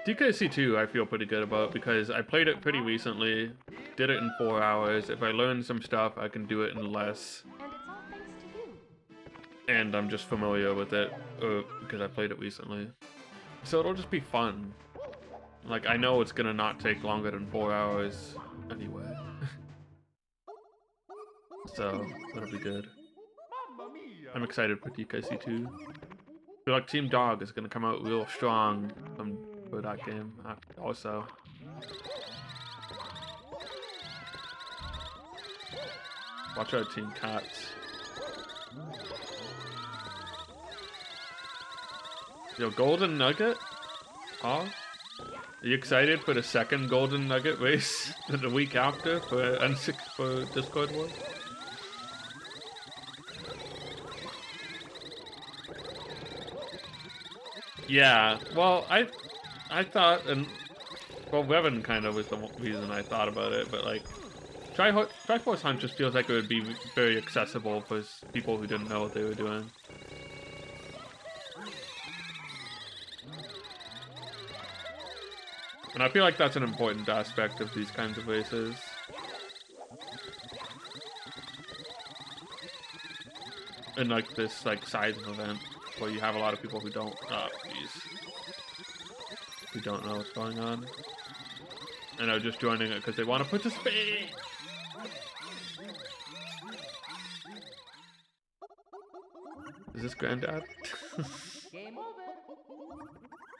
DKC2 I feel pretty good about because I played it pretty recently, did it in 4 hours. If I learn some stuff, I can do it in less. And it's all thanks to you. And I'm just familiar with it because I played it recently. So it'll just be fun. Like, I know it's gonna not take longer than 4 hours anyway. So, that'll be good. Mamma mia! I'm excited for DKC2. I feel like Team Dog is gonna come out real strong for that game also. Watch out, Team Cats. Yo, Golden Nugget? Huh? Are you excited for the second Golden Nugget race the week after for N6 for Discord World? Yeah, well, I thought, and well, Revan kind of was the reason I thought about it, but like, Triforce Hunt just feels like it would be very accessible for people who didn't know what they were doing. And I feel like that's an important aspect of these kinds of races. And like this like size of event where you have a lot of people who don't who don't know what's going on. And are just joining it because they want to participate. Is this Granddad? Game over.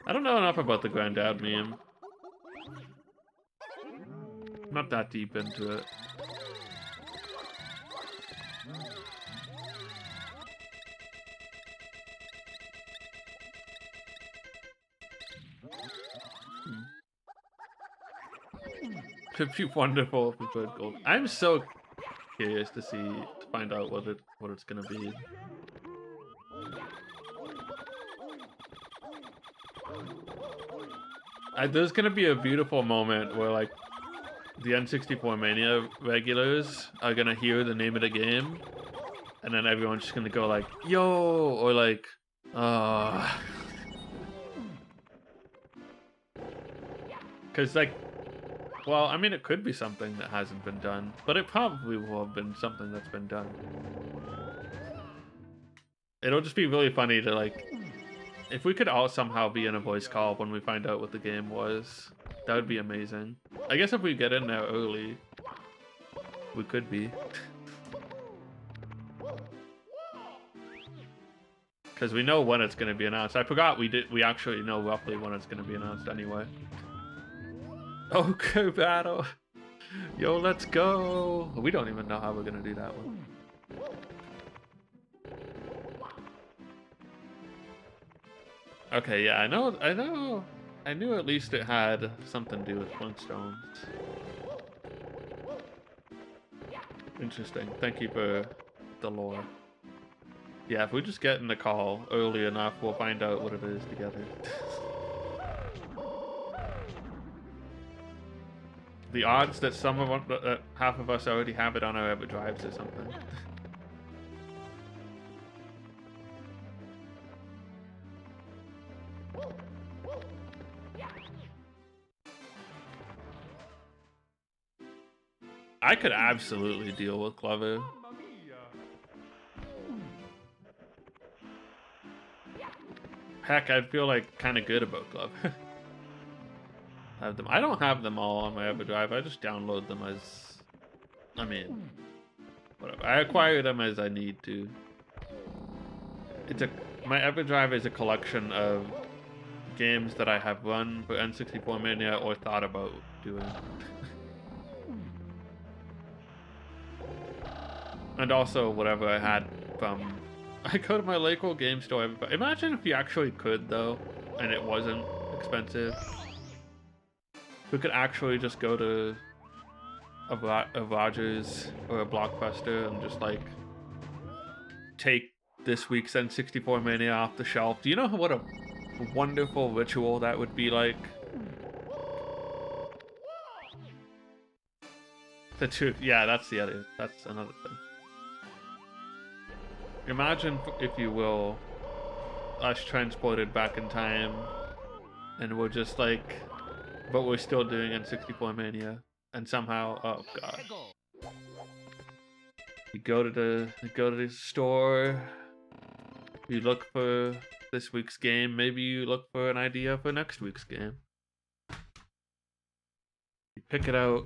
I don't know enough about the Granddad meme. Not that deep into it. It'd be wonderful if we played gold. I'm so curious to find out what it's gonna be. There's gonna be a beautiful moment where like the N64 Mania regulars are gonna hear the name of the game, and then everyone's just gonna go like, "Yo," or like, because like, well, I mean, it could be something that hasn't been done, but it probably will have been something that's been done. It'll just be really funny to like, if we could all somehow be in a voice call when we find out what the game was, that would be amazing. I guess if we get in there early, we could be. Because we know when it's going to be announced. I forgot we actually know roughly when it's going to be announced anyway. Okay, battle. Yo, let's go. We don't even know how we're going to do that one. Okay, yeah, I knew at least it had something to do with Flintstones. Interesting. Thank you for the lore. Yeah, if we just get in the call early enough, we'll find out what it is together. The odds that half of us already have it on our EverDrives or something. I could absolutely deal with Glover. Mamma mia! Heck, I feel like kind of good about Glover. Have them. I don't have them all on my EverDrive. I just download them as, I mean, whatever. I acquire them as I need to. My EverDrive is a collection of games that I have run for N64 Mania or thought about doing. And also whatever I had from... I go to my local game store. Imagine if you actually could, though, and it wasn't expensive. We could actually just go to a Rogers or a Blockbuster and just, like, take this week's N64 Mania off the shelf. Do you know what a wonderful ritual that would be like? The truth. Yeah, that's another thing. Imagine, if you will, us transported back in time and we're just like, but we're still doing N64 Mania, and somehow, oh god, you go to the store, you look for this week's game, maybe you look for an idea for next week's game. You pick it out,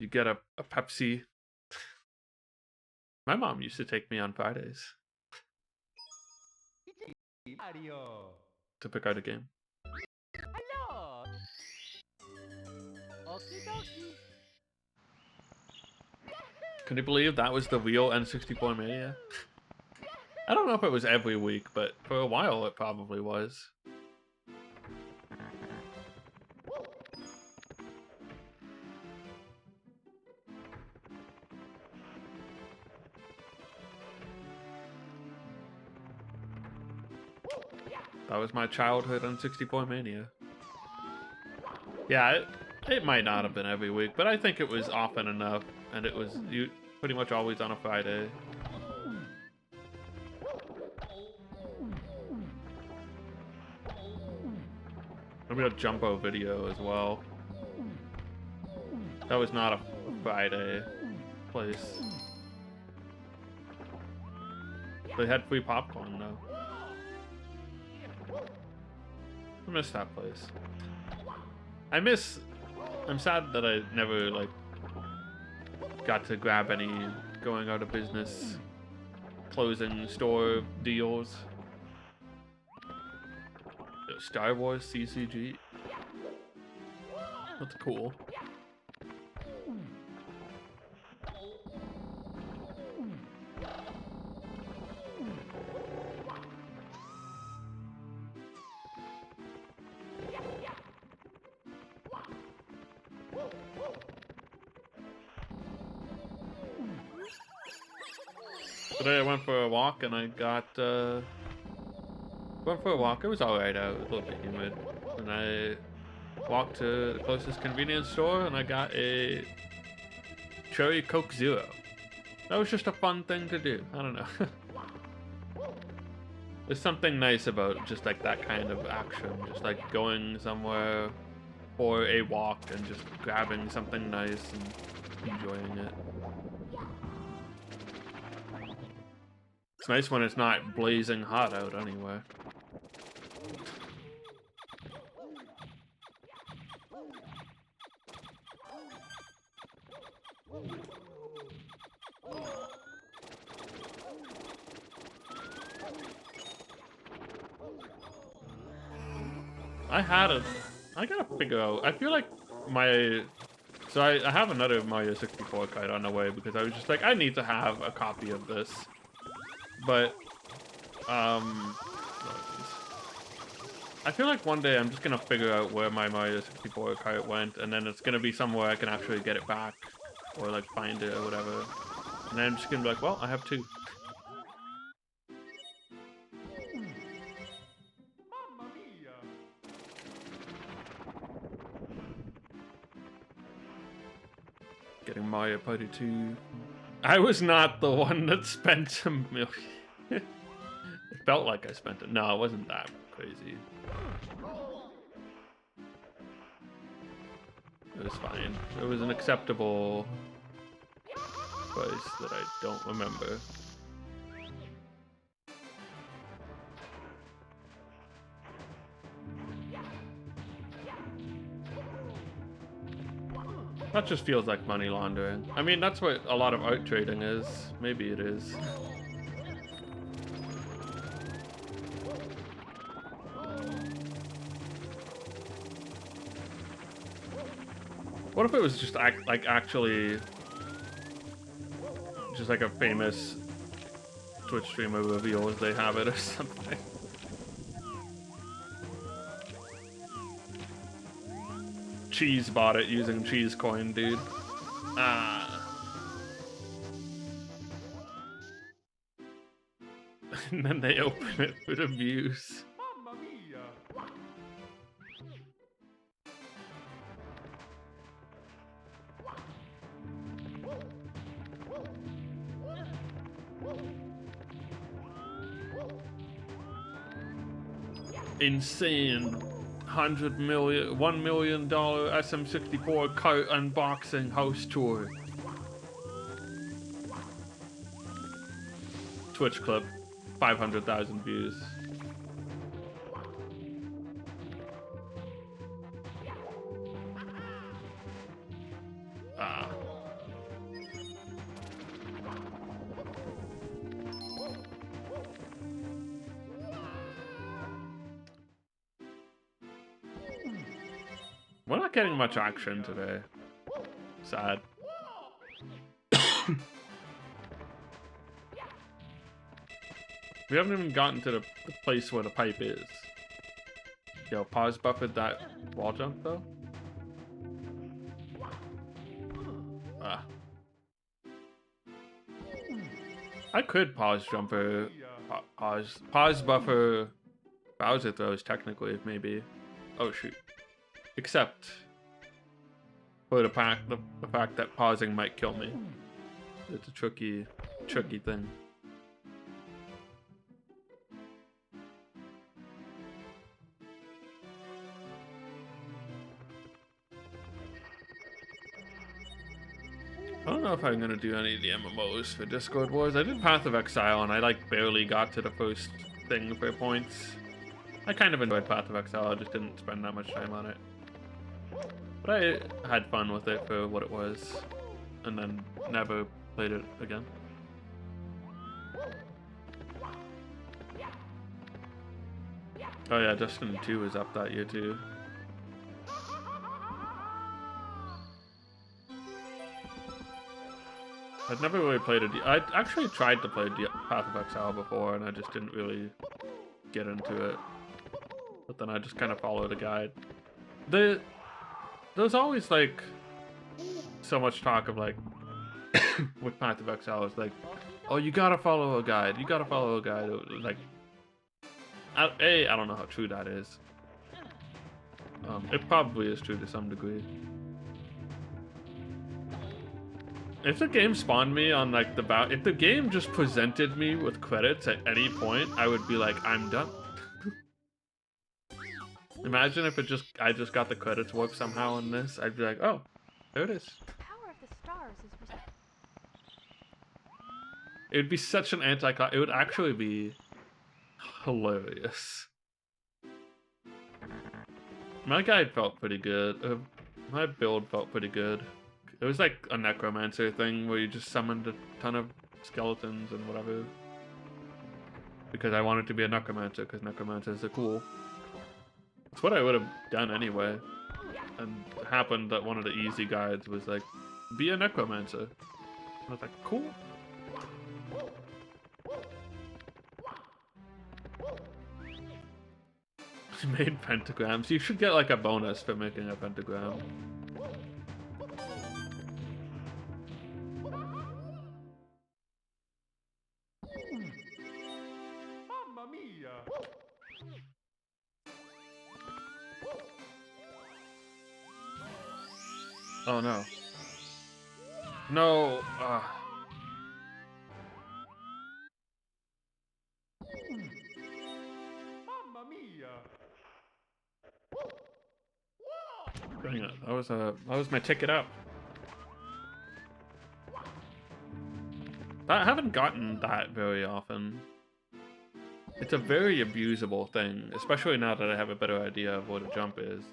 you get a Pepsi. My mom used to take me on Fridays Mario. to pick out a game. Hello. Okie dokie. Can you believe that was the real N64 Mania? I don't know if it was every week, but for a while it probably was. That was my childhood N64 Mania. Yeah, it might not have been every week, but I think it was often enough, and it was pretty much always on a Friday. Maybe a Jumbo video as well. That was not a Friday place. They had free popcorn though. I miss that place. I'm sad that I never like got to grab any going out of business, closing store deals. Star Wars CCG. That's cool. Today I went for a walk and I got went for a walk. It was alright out, a little bit humid. And I walked to the closest convenience store and I got a Cherry Coke Zero. That was just a fun thing to do. I don't know. There's something nice about just like that kind of action. Just like going somewhere for a walk and just grabbing something nice and enjoying it. It's nice when it's not blazing hot out anyway. I gotta figure out, I feel like so I have another Mario 64 kite on the way because I was just like, I need to have a copy of this. But, I feel like one day I'm just gonna figure out where my Mario 64 kite went, and then it's gonna be somewhere I can actually get it back, or like find it or whatever. And then I'm just gonna be like, well, I have two. Mamma mia. Getting Mario Party 2. I was not the one that spent a million. It felt like I spent it. No, it wasn't that crazy. It was fine. It was an acceptable price that I don't remember. That just feels like money laundering. I mean, that's what a lot of art trading is. Maybe it is. What if it was just actually just like a famous Twitch streamer reveals they have it or something? Cheese bought it using cheese coin, dude. And then they open it for the views. Mamma mia. Insane $1 million SM64 cart unboxing house tour. Twitch clip, 500,000 views. Ah. We're not getting much action today. Sad. We haven't even gotten to the place where the pipe is. Yo, pause buffered that wall jump though. Ah. I could pause jumper, pause buffer Bowser throws technically, maybe. Oh shoot. Except for the fact that pausing might kill me. It's a tricky thing. I don't know if I'm gonna do any of the MMOs for Discord Wars. I did Path of Exile and I like barely got to the first thing for points. I kind of enjoyed Path of Exile, I just didn't spend that much time on it. But I had fun with it for what it was, and then never played it again. Oh yeah, Destiny 2 was up that year too. I'd never really played it. I actually tried to play Path of Exile before, and I just didn't really get into it. But then I just kind of followed a guide. There's always like so much talk of like with Path of Exile, it's like, oh, you gotta follow a guide. You gotta follow a guide. Like, I don't know how true that is. It probably is true to some degree. If the game spawned me on like if the game just presented me with credits at any point, I would be like, I'm done. Imagine if I just got the credits warped somehow in this. I'd be like, oh, there it is. The power of the stars is It would be such an it would actually be hilarious. My guide felt pretty good. My build felt pretty good. It was like a necromancer thing where you just summoned a ton of skeletons and whatever. Because I wanted to be a necromancer, because necromancers are cool. It's what I would have done anyway. And it happened that one of the easy guides was like, be a necromancer. And I was like, cool. You made pentagrams. You should get like a bonus for making a pentagram. Mamma mia! Oh no. No. Mamma mia! Dang it. That was my ticket up. I haven't gotten that very often. It's a very abusable thing, especially now that I have a better idea of what a jump is.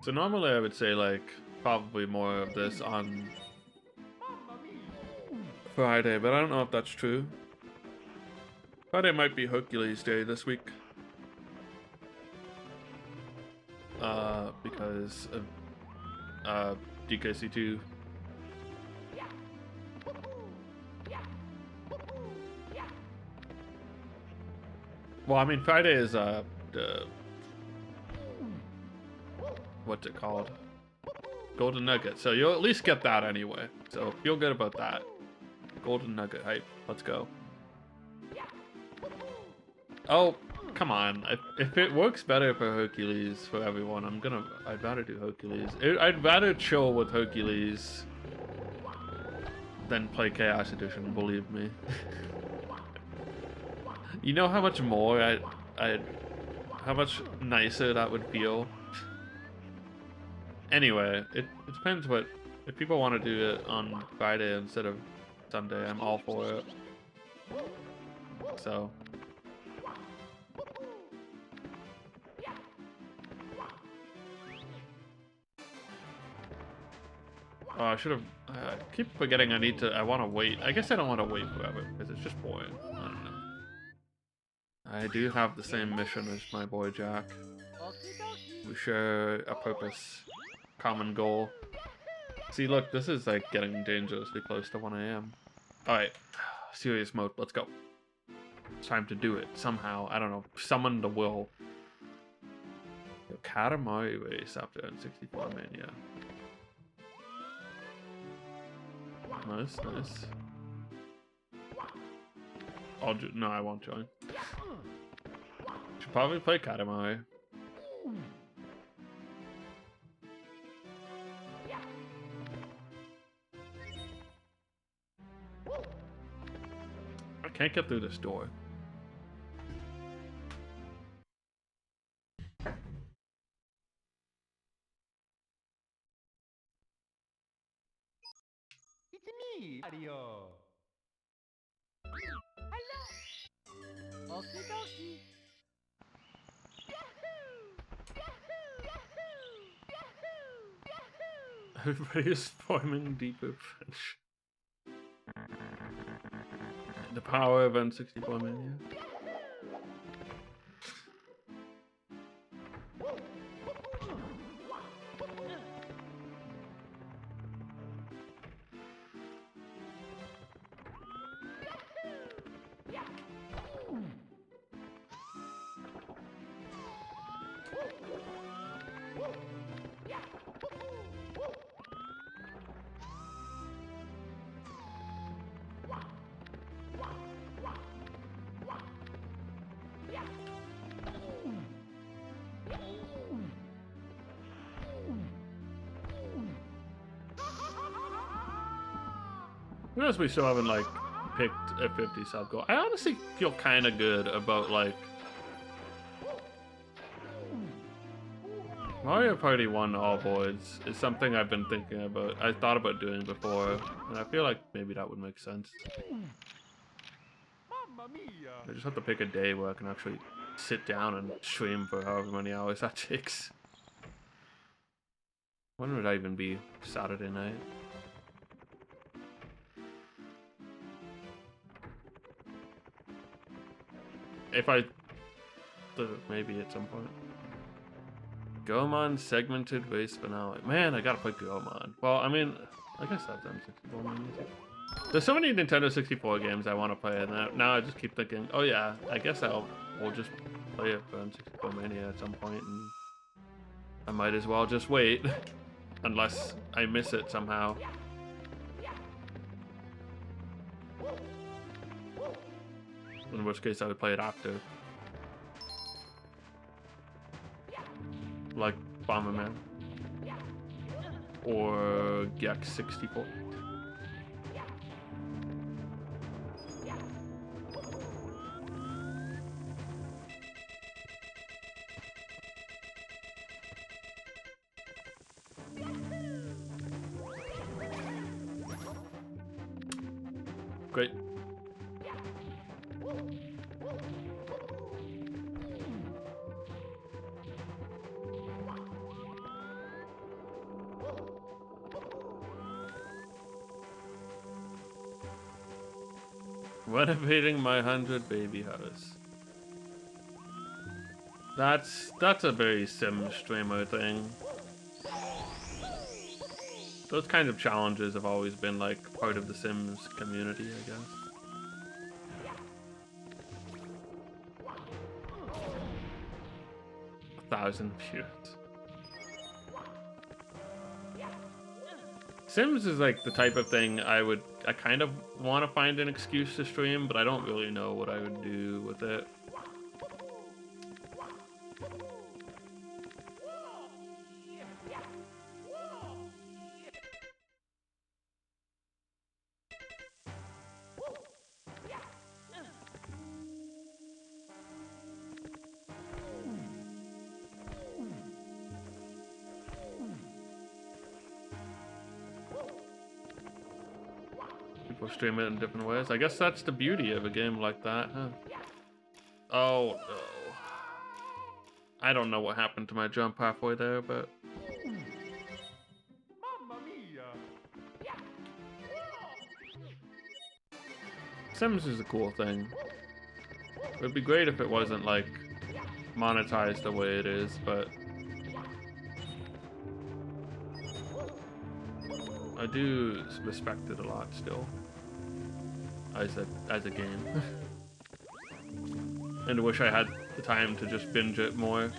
So normally I would say like probably more of this on Friday, but I don't know if that's true. Friday might be Hercules Day this week. Because of DKC2. Well, I mean Friday is the what's it called? Golden Nugget. So you'll at least get that anyway. So feel good about that. Golden Nugget hype. Let's go. Oh, come on. If it works better for Hercules for everyone, I'd rather do Hercules. I'd rather chill with Hercules then play Chaos Edition, believe me. You know how much more how much nicer that would feel? Anyway, it depends what, if people want to do it on Friday instead of Sunday, I'm all for it. So. Oh, I should have, keep forgetting I want to wait. I guess I don't want to wait forever because it's just boring. I don't know. I do have the same mission as my boy Jack. We share a purpose, common goal. See, look, this is like getting dangerously close to 1 AM. Alright, serious mode, let's go. It's time to do it somehow. I don't know, summon the will. Katamari race after N64 Mania. Nice, nice. No, I won't join. Should probably play Katamari. I can't get through this door. It's me, Mario. Hello. Okie dokie. Everybody is forming deeper friendship. The power of N64 Mania. Notice we still haven't like picked a 50 sub goal. I honestly feel kind of good about like Mario Party 1 all boards is something I've been thinking about. I thought about doing before, and I feel like maybe that would make sense. Mamma mia. I just have to pick a day where I can actually sit down and stream for however many hours that takes. When would I even be? Saturday night? If I... maybe at some point. Goemon segmented race finale. Man, I gotta play Goemon. Well, I mean, I guess that's N64 Mania too. There's so many Nintendo 64 games I want to play, and now I just keep thinking, oh yeah, I guess we'll just play it for N64 Mania at some point, and I might as well just wait, unless I miss it somehow. In which case I would play it after. Like Bomberman. Or Gex 64. Great. Renovating my 100 baby house. That's a very sim streamer thing. Those kinds of challenges have always been like part of the Sims community, I guess. A 1,000 views. Sims is like the type of thing I kind of want to find an excuse to stream, but I don't really know what I would do with it. people stream it in different ways. I guess that's the beauty of a game like that, huh? Oh no. I don't know what happened to my jump halfway there, but Mamma mia! Sims is a cool thing. It would be great if it wasn't like monetized the way it is, but I do respect it a lot still as a game. And I wish I had the time to just binge it more.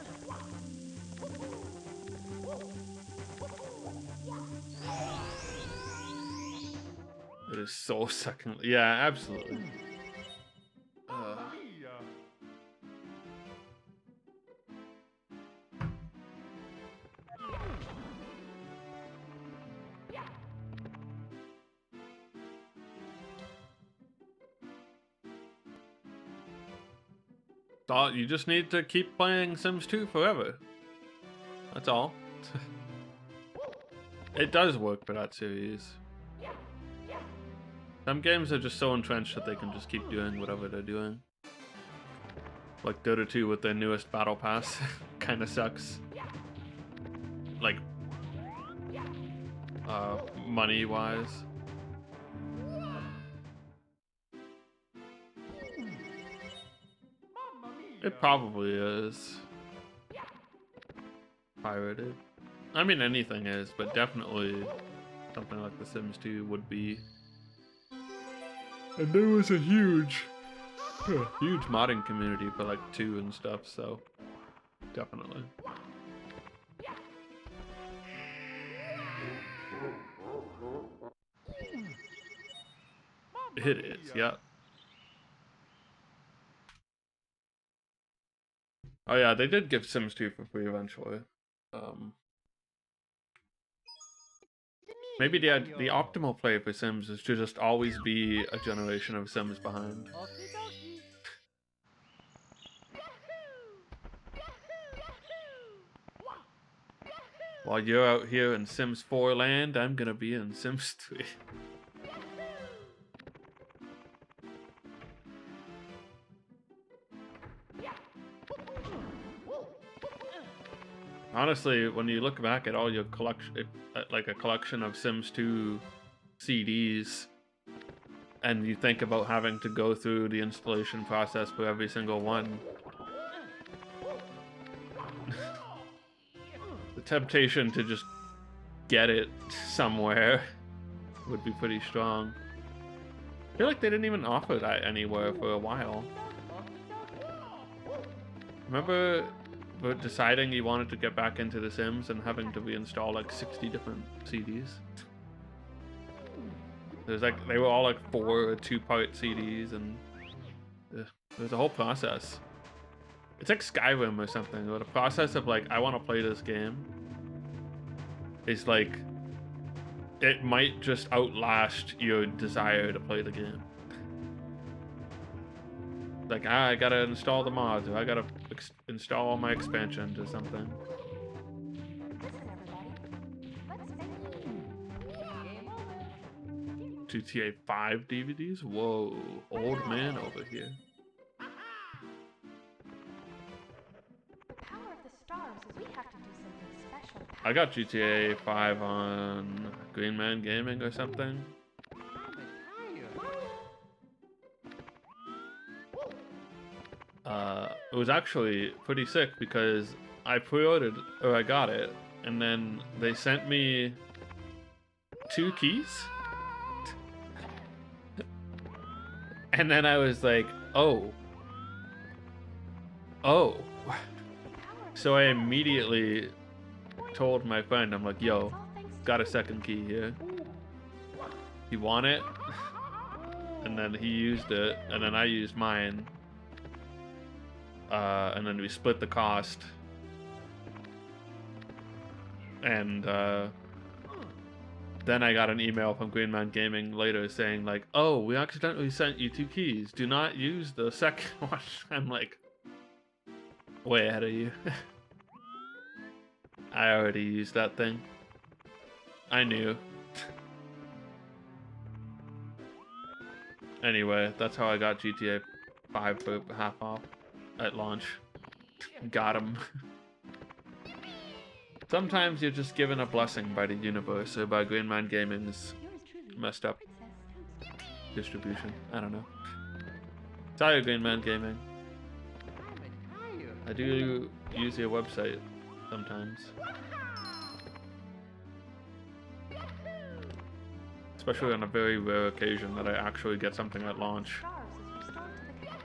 It is so second. Yeah, absolutely. Mamma mia! You just need to keep playing Sims 2 forever. That's all. It does work for that series. Some games are just so entrenched that they can just keep doing whatever they're doing. Like Dota 2 with their newest battle pass. Kinda sucks. Like, money-wise. Mamma mia! It probably is. Pirated. I mean, anything is, but definitely something like The Sims 2 would be. And there was a huge modding community for like 2 and stuff, so definitely. It is, yeah. Oh yeah, they did give Sims 2 for free eventually. Maybe the optimal play for Sims is to just always be a generation of Sims behind. While you're out here in Sims 4 land, I'm gonna be in Sims 3. Honestly, when you look back at all your collection, like a collection of Sims 2 CDs, and you think about having to go through the installation process for every single one, the temptation to just get it somewhere would be pretty strong. I feel like they didn't even offer that anywhere for a while. Remember deciding you wanted to get back into The Sims and having to reinstall like 60 different CDs? There's like, they were all like 4 or 2-part CDs, and there's a whole process. It's like Skyrim or something, where the process of like, I want to play this game is like, it might just outlast your desire to play the game. Like, I gotta install the mods, or I gotta install all my expansions or something. GTA 5 DVDs? Whoa, old man over here. The power of the stars is we have to do something special. I got GTA 5 on Green Man Gaming or something. It was actually pretty sick because I pre-ordered, or I got it, and then they sent me 2 keys. And then I was like, oh. So I immediately told my friend, I'm like, yo, got a second key here. You want it? And then he used it, and then I used mine. And then we split the cost. And then I got an email from Green Man Gaming later saying like, oh, we accidentally sent you 2 keys. Do not use the second one. I'm like, way ahead of you. I already used that thing. I knew. Anyway, that's how I got GTA 5 for half off at launch. Got him. Sometimes you're just given a blessing by the universe or by Green Man Gaming's Yours truly, messed up Princess Toast. distribution. I don't know. Sorry, Green Man Gaming. I do use your website sometimes. Especially on a very rare occasion that I actually get something at launch. Stars is restored to the castle.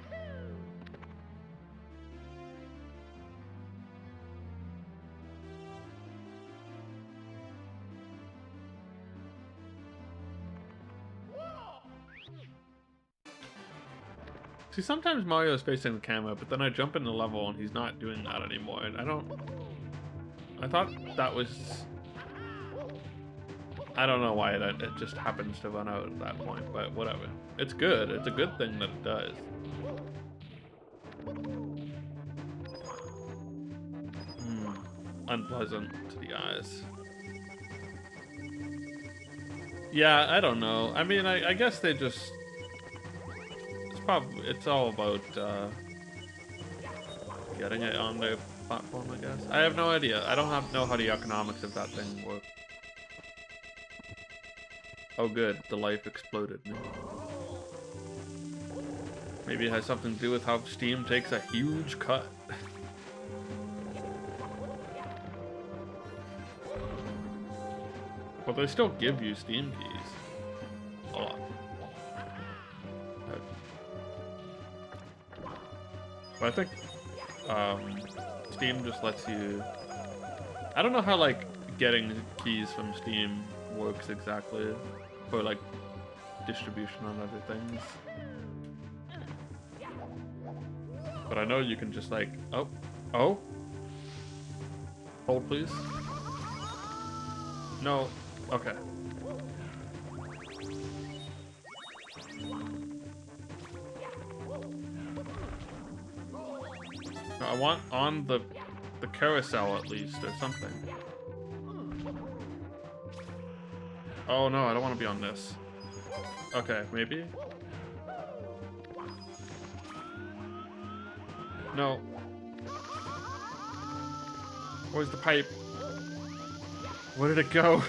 See, sometimes Mario is facing the camera, but then I jump in the level and he's not doing that anymore. And I thought that was... I don't know why it just happens to run out at that point, but whatever. It's good. It's a good thing that it does. Unpleasant to the eyes. Yeah, I don't know. I mean, I guess they just... It's all about getting it on their platform, I guess. I have no idea. I don't know how the economics of that thing work. Oh good, the life exploded. Maybe it has something to do with how Steam takes a huge cut. But they still give you Steam keys. A lot. But I think Steam just lets you... I don't know how like getting keys from Steam works exactly for like distribution on other things. But I know you can just like, oh, hold please. No, okay. I want on the carousel at least or something. Oh no, I don't want to be on this. Okay, maybe? No. Where's the pipe? Where did it go?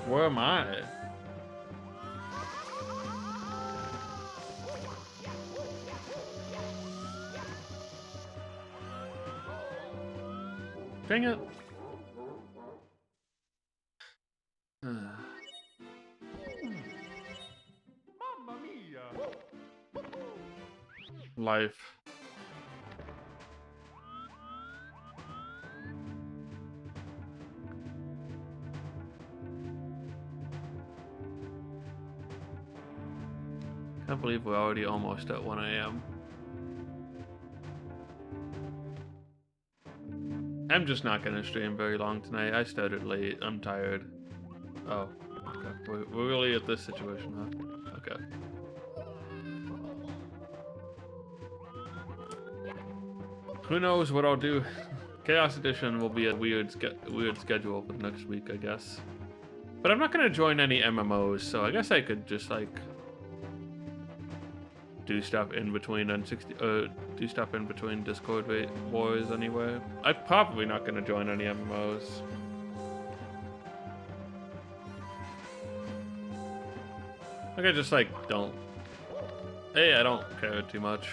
Where am I? Dang it. Mamma mia! Life. Can't believe we're already almost at 1 AM. I'm just not gonna stream very long tonight. I started late. I'm tired. Oh, okay. We're really at this situation, huh? Okay. Who knows what I'll do? Chaos Edition will be a weird schedule for next week, I guess. But I'm not gonna join any MMOs, so I guess I could just like do stuff in between do stuff in between Discord wars anyway. I'm probably not gonna join any MMOs. Like I just like don't. Hey, I don't care too much.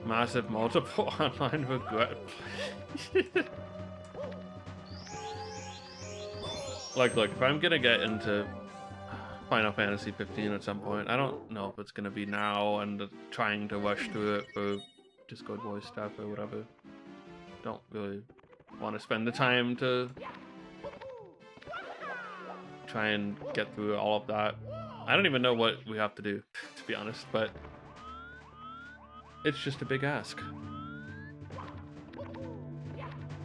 Massive multiple online regret. Like, look, if I'm gonna get into Final Fantasy 15 at some point, I don't know if it's gonna be now and trying to rush through it for Discord voice stuff or whatever. Don't really want to spend the time to try and get through all of that. I don't even know what we have to do, to be honest, but it's just a big ask.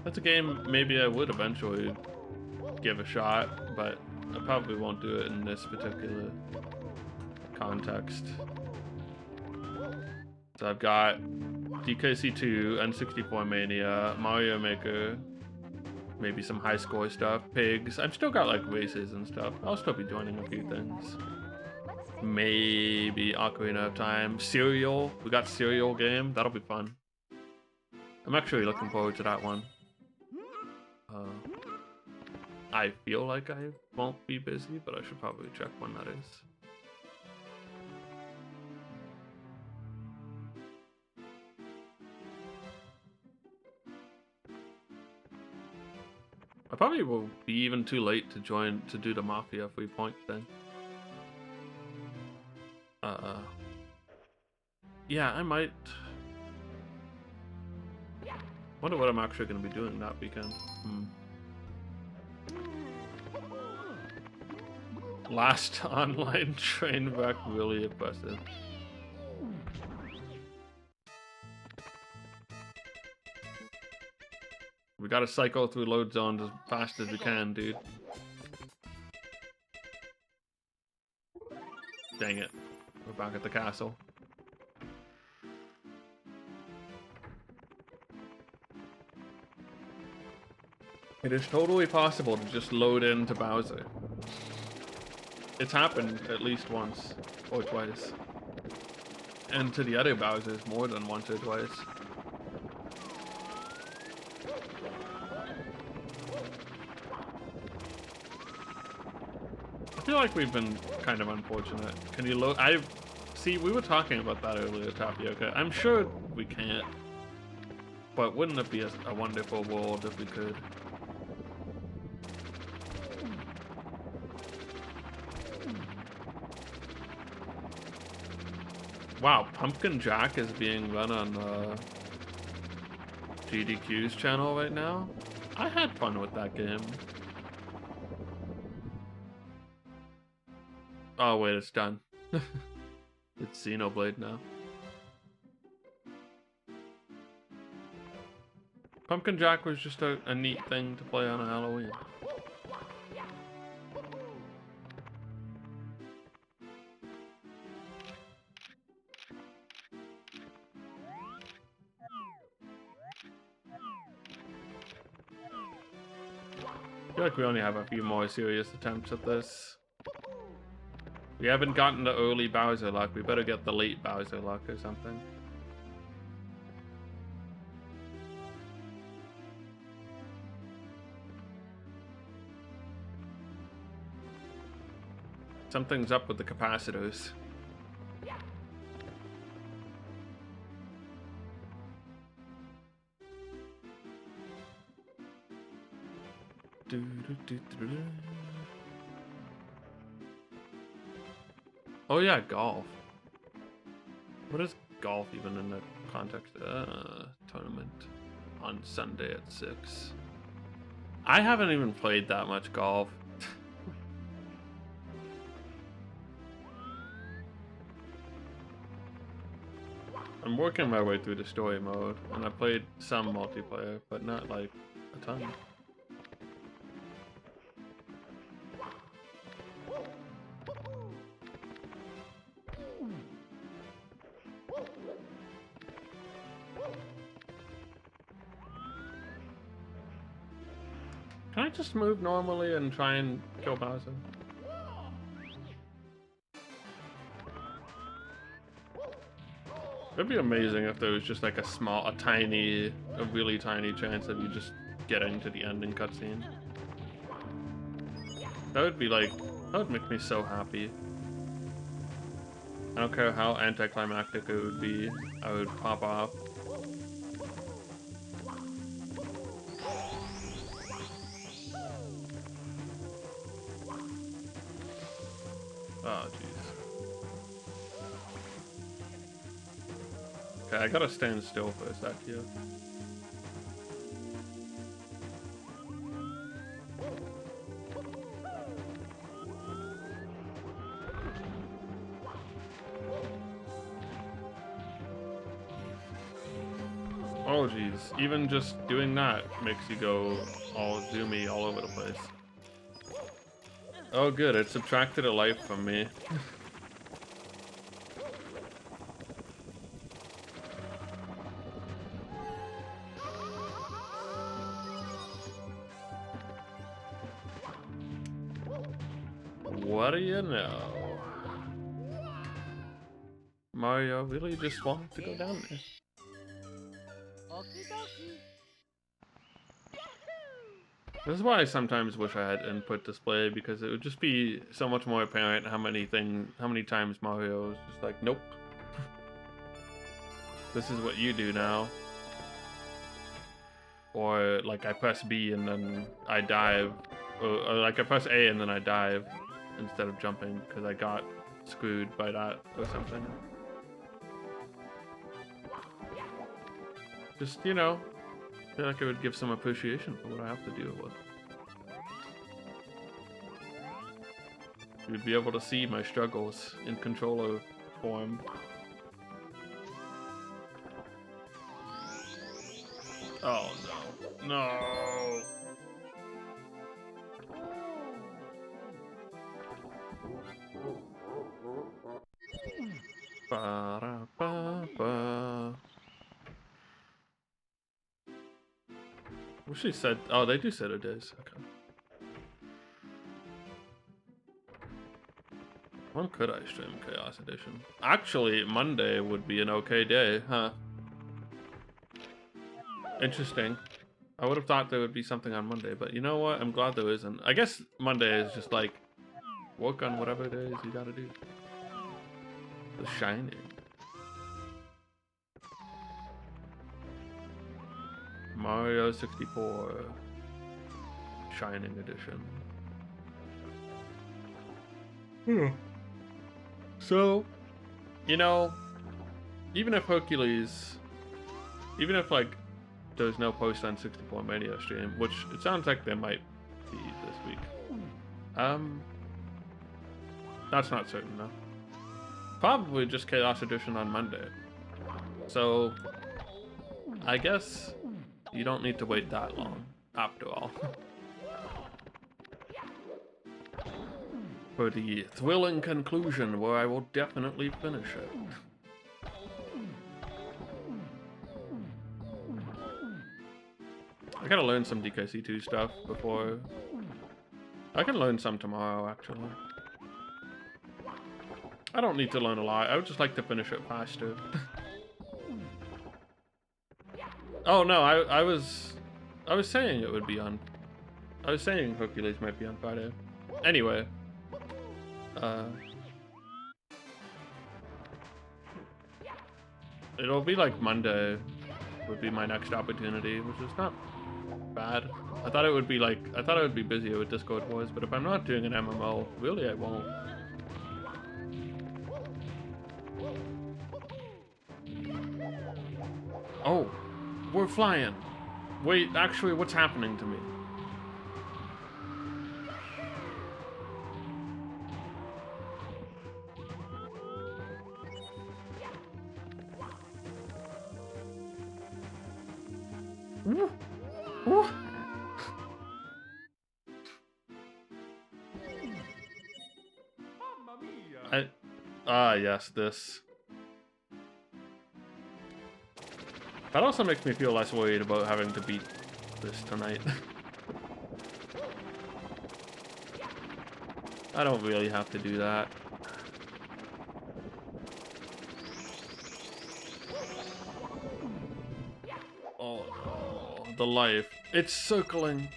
That's a game maybe I would eventually give a shot, but I probably won't do it in this particular context. So I've got DKC2, N64 Mania, Mario Maker, maybe some high score stuff. Pigs. I've still got like races and stuff. I'll still be joining a few things. Maybe Ocarina of Time. Serial. We got Serial game. That'll be fun. I'm actually looking forward to that one. I feel like I won't be busy, but I should probably check when that is. I probably will be even too late to join to do the Mafia 3 point thing. Yeah, I might. Wonder what I'm actually going to be doing that weekend. Last online train wreck, really impressive. We gotta cycle through load zones as fast as we can, dude. Dang it. We're back at the castle. It is totally possible to just load into Bowser. It's happened at least once or twice. And to the other Bowsers more than once or twice. I feel like we've been kind of unfortunate. Can you load? See, we were talking about that earlier, Tapioca. I'm sure we can't. But wouldn't it be a wonderful world if we could? Wow, Pumpkin Jack is being run on GDQ's channel right now. I had fun with that game. Oh wait, it's done. It's Xenoblade now. Pumpkin Jack was just a neat thing to play on a Halloween. I feel like we only have a few more serious attempts at this. We haven't gotten the early Bowser luck. We better get the late Bowser luck or something. Something's up with the capacitors. Oh yeah, golf. What is golf even in the context? Tournament on Sunday at 6. I haven't even played that much golf. I'm working my way through the story mode, and I played some multiplayer, but not like a ton. Can I just move normally and try and kill Bowser? It'd be amazing if there was just like a really tiny chance of you just getting to the ending cutscene. That would be like, that would make me so happy. I don't care how anticlimactic it would be, I would pop off. Oh, jeez. Okay, I gotta stand still for a sec here. Oh, jeez. Even just doing that makes you go all zoomy all over the place. Oh good, it subtracted a life from me. what do you know? Mario really just wanted to go down there. This is why I sometimes wish I had input display, because it would just be so much more apparent how many times Mario is just like, nope. This is what you do now. Or like I press B and then I dive, or like I press A and then I dive instead of jumping because I got screwed by that or something. Just, you know, I feel like it would give some appreciation for what I have to deal with. You'd be able to see my struggles in controller form. Oh no. No! Ba-da-ba-ba. Wish they said. Oh, they do set a days. Okay. When could I stream Chaos Edition? Actually, Monday would be an okay day, huh? Interesting. I would have thought there would be something on Monday, but you know what? I'm glad there isn't. I guess Monday is just like work on whatever it is you gotta do. The Shining. Mario 64 Shining Edition. So, you know, even if like there's no post on 64 Mania stream, which it sounds like there might be this week. That's not certain though. Probably just Chaos Edition on Monday. So, I guess you don't need to wait that long, after all. For the thrilling conclusion where I will definitely finish it. I gotta learn some DKC2 stuff before... I can learn some tomorrow, actually. I don't need to learn a lot. I would just like to finish it faster. Oh no, I was saying it would be on... I was saying Hercules might be on Friday. Anyway. It'll be like Monday would be my next opportunity, which is not bad. I thought it would be busier with Discord Wars, but if I'm not doing an MMO, really I won't. Oh, we're flying. Wait, actually, what's happening to me? Ooh. Ooh. Mamma mia! Yes, this. That also makes me feel less worried about having to beat this tonight. I don't really have to do that. Oh no, the life. It's circling.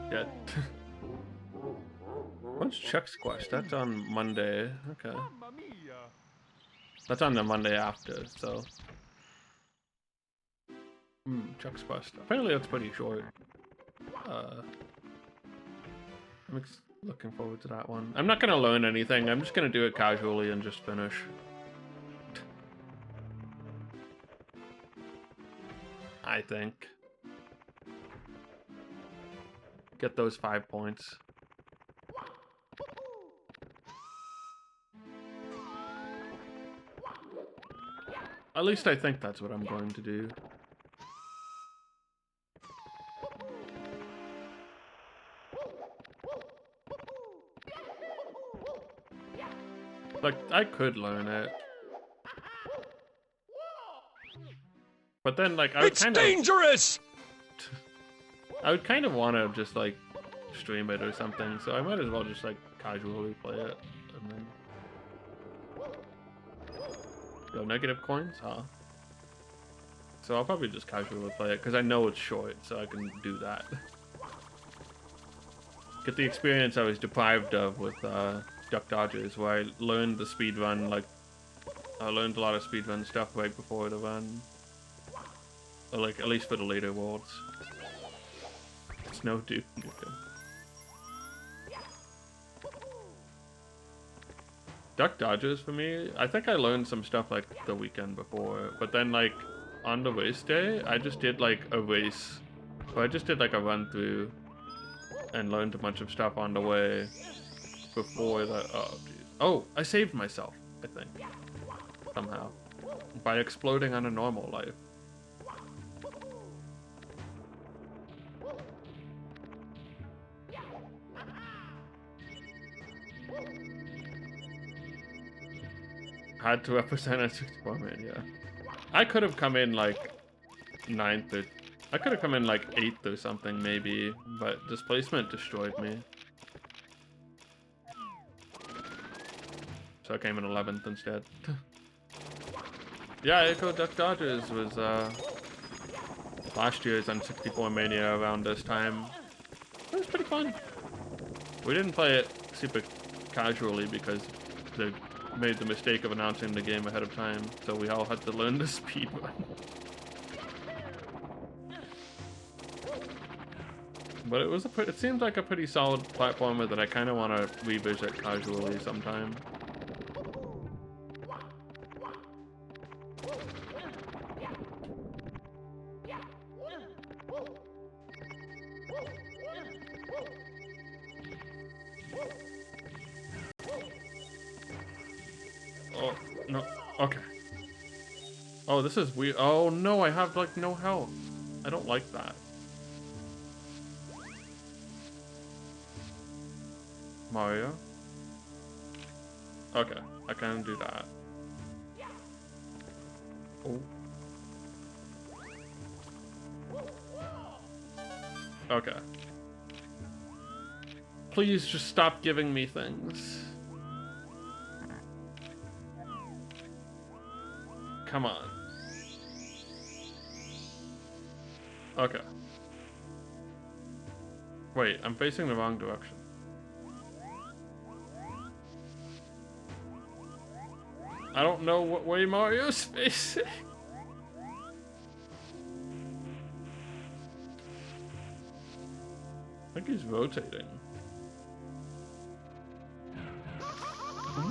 Yeah. When's Chuck's quest? That's on Monday. Okay. Mamma mia! That's on the Monday after, so. Chuck's quest. Apparently that's pretty short. I'm looking forward to that one. I'm not gonna learn anything. I'm just gonna do it casually and just finish. I think. Get those 5 points. At least I think that's what I'm going to do. Like, I could learn it. But then, like, I would It's dangerous! I would kind of want to just, like, stream it or something, so I might as well just like casually play it and then. Yo, negative coins, huh? So I'll probably just casually play it because I know it's short, so I can do that. Get the experience I was deprived of with Duck Dodgers, where I learned the speed run, like I learned a lot of speedrun stuff right before the run. Or like, at least for the later worlds. Snow Duke. Duck Dodgers for me, I think I learned some stuff like the weekend before, but then like on the race day, I just did like a race. So I just did like a run through and learned a bunch of stuff on the way before that. Oh, geez. Oh, I saved myself, I think. Somehow. By exploding on a normal life. Had to represent a 64 man, yeah. I could have come in like 9th or I could have come in like 8th or something maybe, but displacement destroyed me. So I came in 11th instead. Yeah, Echo Duck Dodgers was last year's N64 Mania around this time. It was pretty fun. We didn't play it super casually because they made the mistake of announcing the game ahead of time, so we all had to learn the speed run. But it was it seemed like a pretty solid platformer that I kind of want to revisit casually sometime. Oh, no. Okay. Oh, this is weird. Oh, no, I have, like, no health. I don't like that. Mario? Okay, I can do that. Oh. Okay. Please just stop giving me things. Come on. Okay. Wait, I'm facing the wrong direction. I don't know what way Mario's facing. I think he's rotating.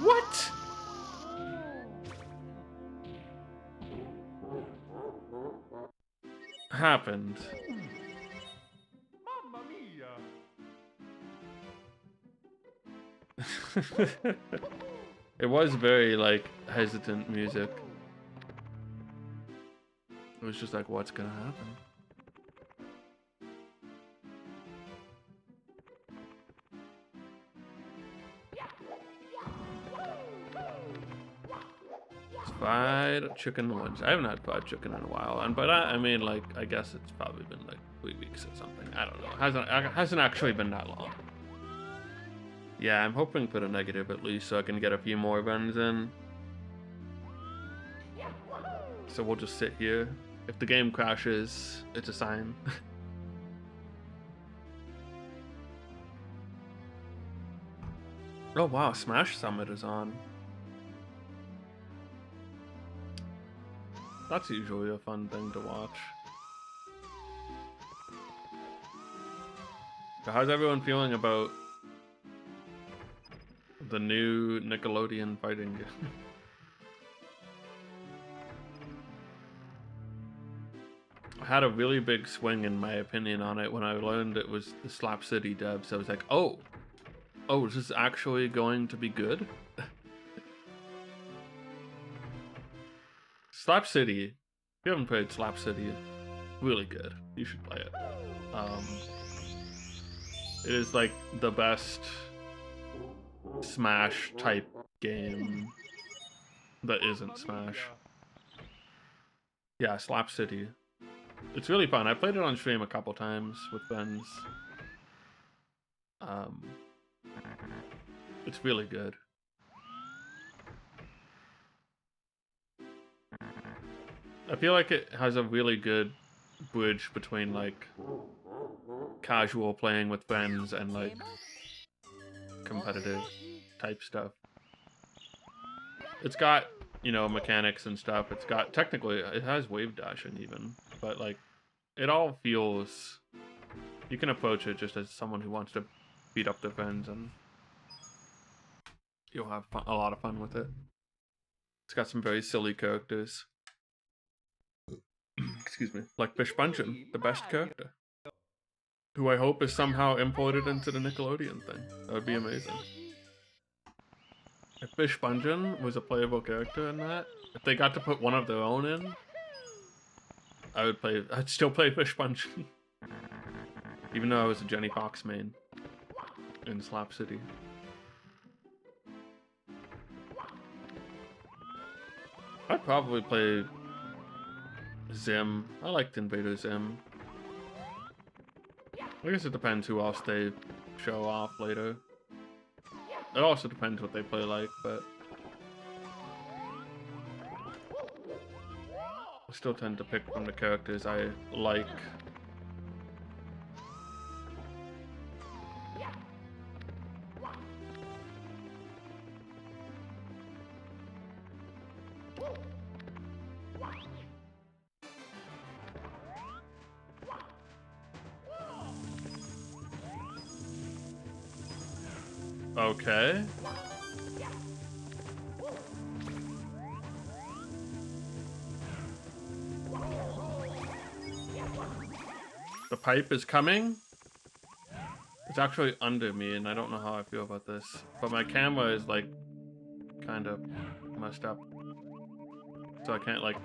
What? Happened? Mamma mia! It was very, like, hesitant music. It was just like, what's gonna happen? Fried chicken lunch. I haven't had fried chicken in a while, but I mean, like, I guess it's probably been like 3 weeks or something. I don't know. It hasn't actually been that long. Yeah, I'm hoping for the negative at least, so I can get a few more runs in. So we'll just sit here. If the game crashes, it's a sign. Oh wow, Smash Summit is on. That's usually a fun thing to watch. So how's everyone feeling about the new Nickelodeon fighting game? I had a really big swing in my opinion on it when I learned it was the Slap City dev, so I was like, oh, is this actually going to be good? Slap City, if you haven't played Slap City, really good. You should play it. It is like the best Smash type game that isn't Smash. Yeah, Slap City. It's really fun. I played it on stream a couple times with friends. Um, it's really good. I feel like it has a really good bridge between like casual playing with friends and like competitive type stuff. It's got, you know, mechanics and stuff. It's got, technically, it has wave dashing even, but like, it all feels, you can approach it just as someone who wants to beat up their friends, and you'll have fun, a lot of fun with it. It's got some very silly characters. Excuse me. Like Fish Bungeon, the best character. Who I hope is somehow imported into the Nickelodeon thing. That would be amazing. If Fish Bungeon was a playable character in that, if they got to put one of their own in, I'd still play Fish Bungeon. Even though I was a Jenny Fox main in Slap City. I'd probably play Zim. I liked Invader Zim. I guess it depends who else they show off later. It also depends what they play like, but I still tend to pick from the characters I like. Okay. The pipe is coming. It's actually under me, and I don't know how I feel about this. But my camera is like kind of messed up, so I can't like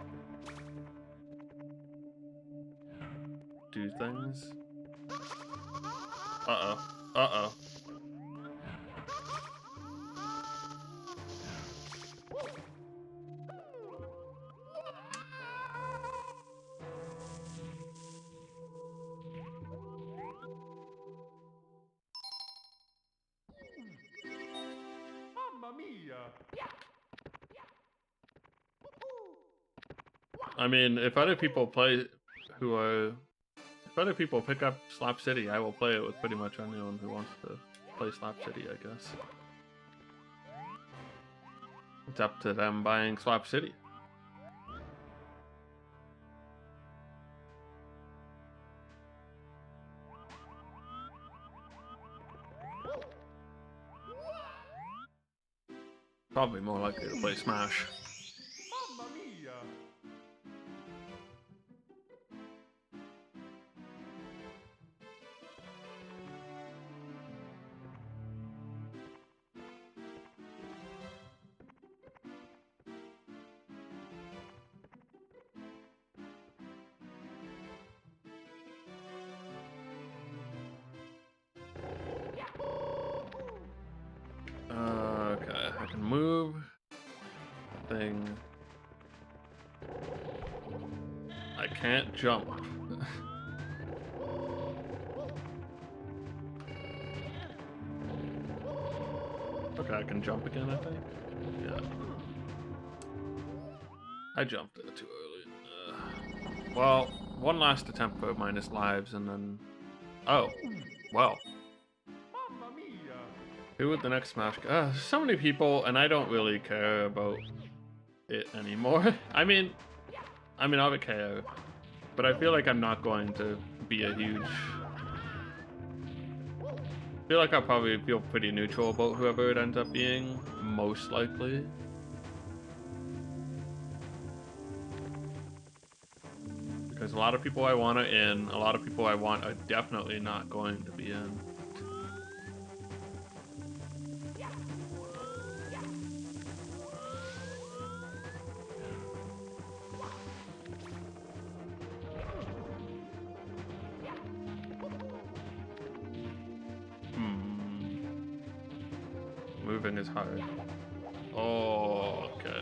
do things. Uh-oh. Uh-oh. Mamma mia! I mean, if other people play who are... If other people pick up Slap City, I will play it with pretty much anyone who wants to play Slap City, I guess. It's up to them buying Slap City. Probably more likely to play Smash. Mamma mia! Okay, I can move. Thing. I can't jump. Okay, I can jump again, I think. Yeah. I jumped too early. Well, one last attempt for minus lives, and then... Oh, well. Mamma mia! Who would the next Smash... so many people, and I don't really care about it anymore. I mean, I would care, but I feel like I'm not going to be a huge... I feel like I'll probably feel pretty neutral about whoever it ends up being, most likely. Because a lot of people I want are in, a lot of people I want are definitely not going to be in. Moving is hard. Oh, okay.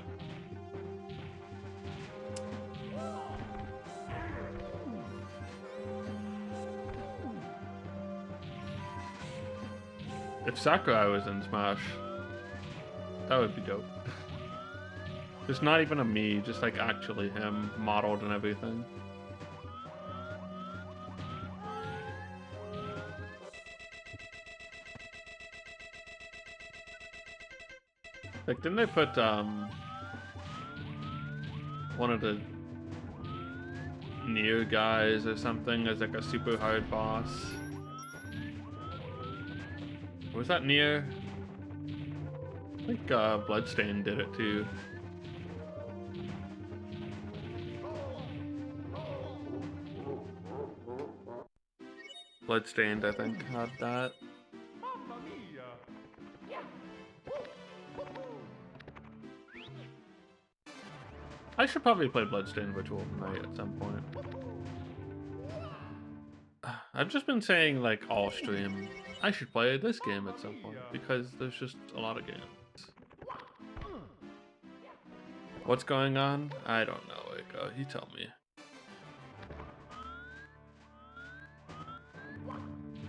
If Sakurai was in Smash, that would be dope. Just not even a me, just like actually him, modeled and everything. Like, didn't they put one of the Nier guys or something as like a super hard boss? Was that Nier? I think Bloodstain did it too. Bloodstained, I think, had that. Mamma mia! I should probably play Bloodstained Ritual tonight at some point. I've just been saying, like, all stream, I should play this game at some point, because there's just a lot of games. What's going on? I don't know, Eiko. You tell me.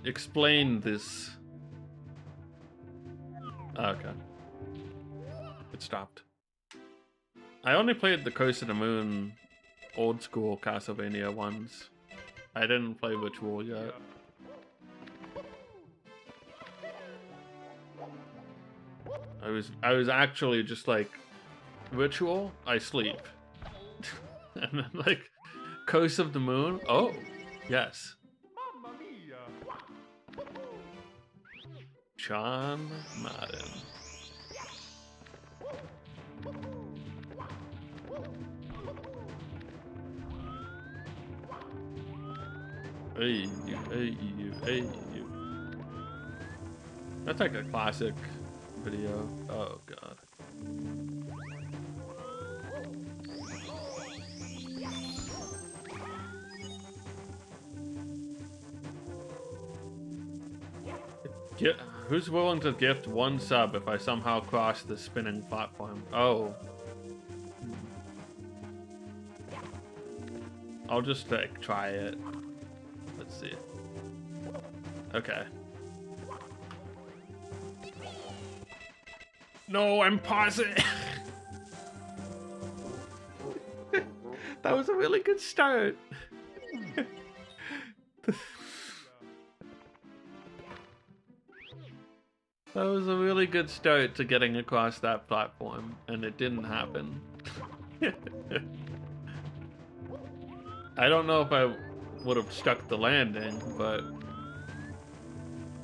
Explain this. Okay. It stopped. I only played the Curse of the Moon old school Castlevania ones. I didn't play Ritual yet. I was actually just like, Ritual, I sleep. And then like, Curse of the Moon, oh, yes. Mamma mia! John Madden. Hey, you, hey, you, hey, you. That's like a classic video. Oh, God. Who's willing to gift 1 sub if I somehow cross the spinning platform? Oh. I'll just like try it. Let's see. Okay. No, I'm pausing. That was a really good start. That was a really good start to getting across that platform, and it didn't happen. I don't know if I would have stuck the landing, but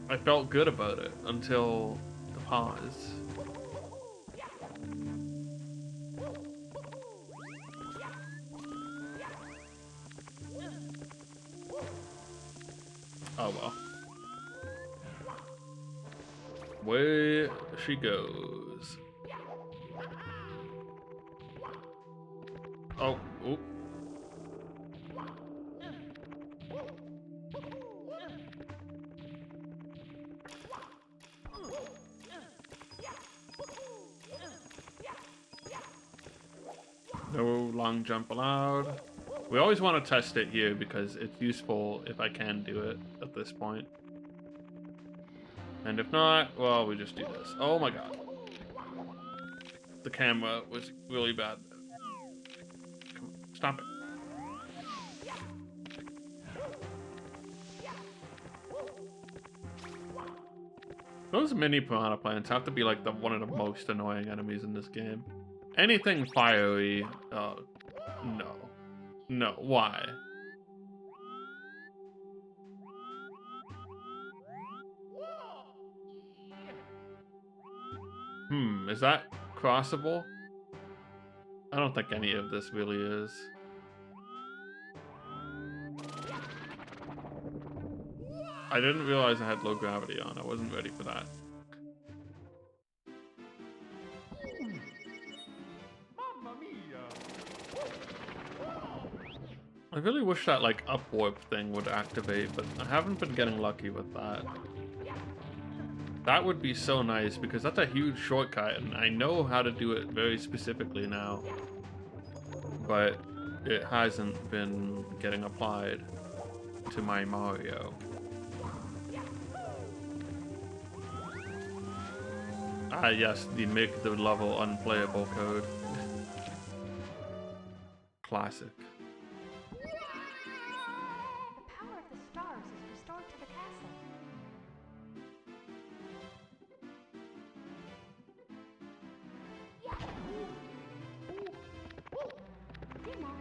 I felt good about it until the pause. Oh well. Where she goes. Oh, oop. No long jump allowed. We always want to test it here because it's useful if I can do it at this point. And if not, well, we just do this. Oh my god. The camera was really bad. Come on, stop it. Those mini piranha plants have to be like one of the most annoying enemies in this game. Anything fiery, no. No, why? Is that crossable? I don't think any of this really is. I didn't realize I had low gravity on. I wasn't ready for that. Mamma mia! I really wish that like up warp thing would activate, but I haven't been getting lucky with that. That would be so nice because that's a huge shortcut and I know how to do it very specifically now. But it hasn't been getting applied to my Mario. Ah, yes, the make the level unplayable code. Classic. The power of the stars is restored to the castle. Dear Mario.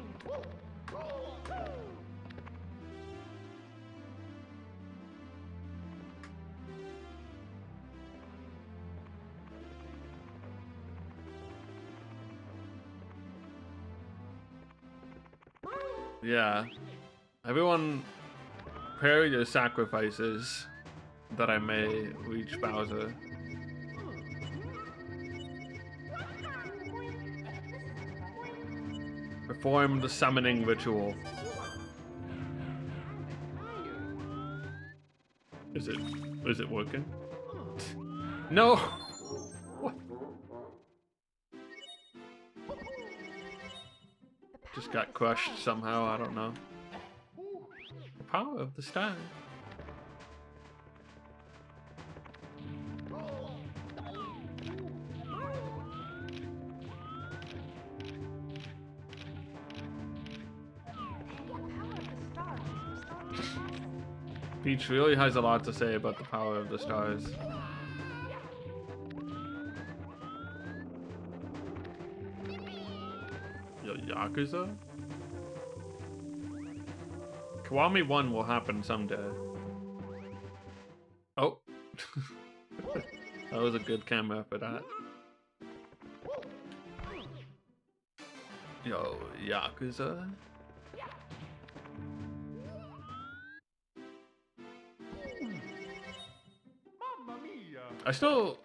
Yeah. Everyone, prepare your sacrifices that I may reach Bowser. Perform the summoning ritual. Is it working? No! What? Just got crushed somehow, I don't know. The power of the star. Peach really has a lot to say about the power of the stars. Yakuza? Kiwami 1 will happen someday. Oh. That was a good camera for that. Yo, Yakuza? Mamma mia! I still,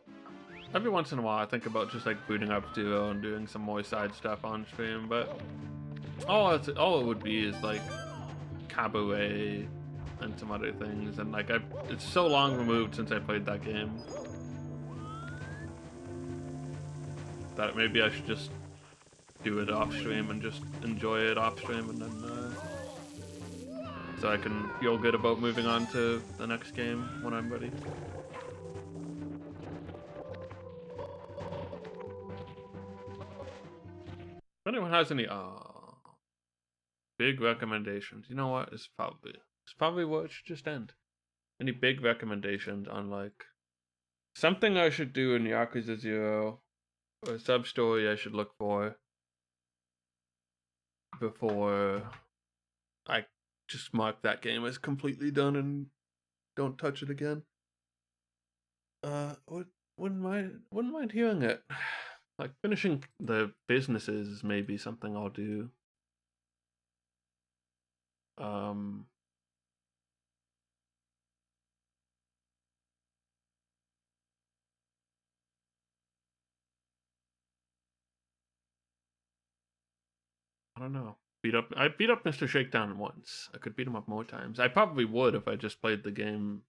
every once in a while, I think about just like booting up Zero and doing some more side stuff on stream, but all it would be is like Cabaret and some other things, and like it's so long removed since I played that game that maybe I should just do it off stream and just enjoy it off stream, and then so I can feel good about moving on to the next game when I'm ready. If anyone has any big recommendations, you know what? It's probably where it should just end. Any big recommendations on like something I should do in Yakuza 0 or a sub story I should look for before I just mark that game as completely done and don't touch it again. Wouldn't mind hearing it. Like finishing the businesses is maybe something I'll do. I don't know. I beat up Mr. Shakedown once. I could beat him up more times. I probably would if I just played the game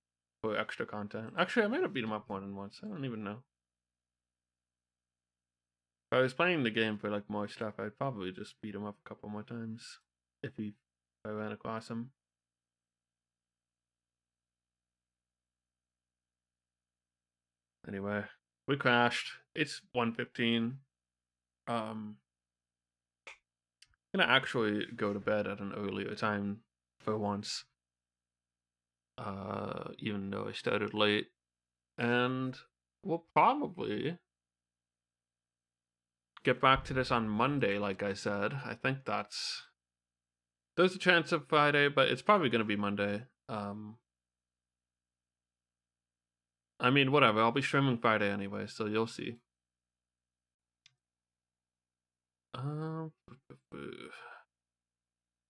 for extra content. Actually, I might have beat him up more than once. I don't even know. If I was playing the game for like more stuff, I'd probably just beat him up a couple more times if I ran across him. Anyway, we crashed. It's 1:15. I'm gonna actually go to bed at an earlier time for once. Even though I started late. And we'll probably get back to this on Monday, like I said. I think there's a chance of Friday, but it's probably gonna be Monday. I mean, whatever. I'll be streaming Friday anyway, so you'll see.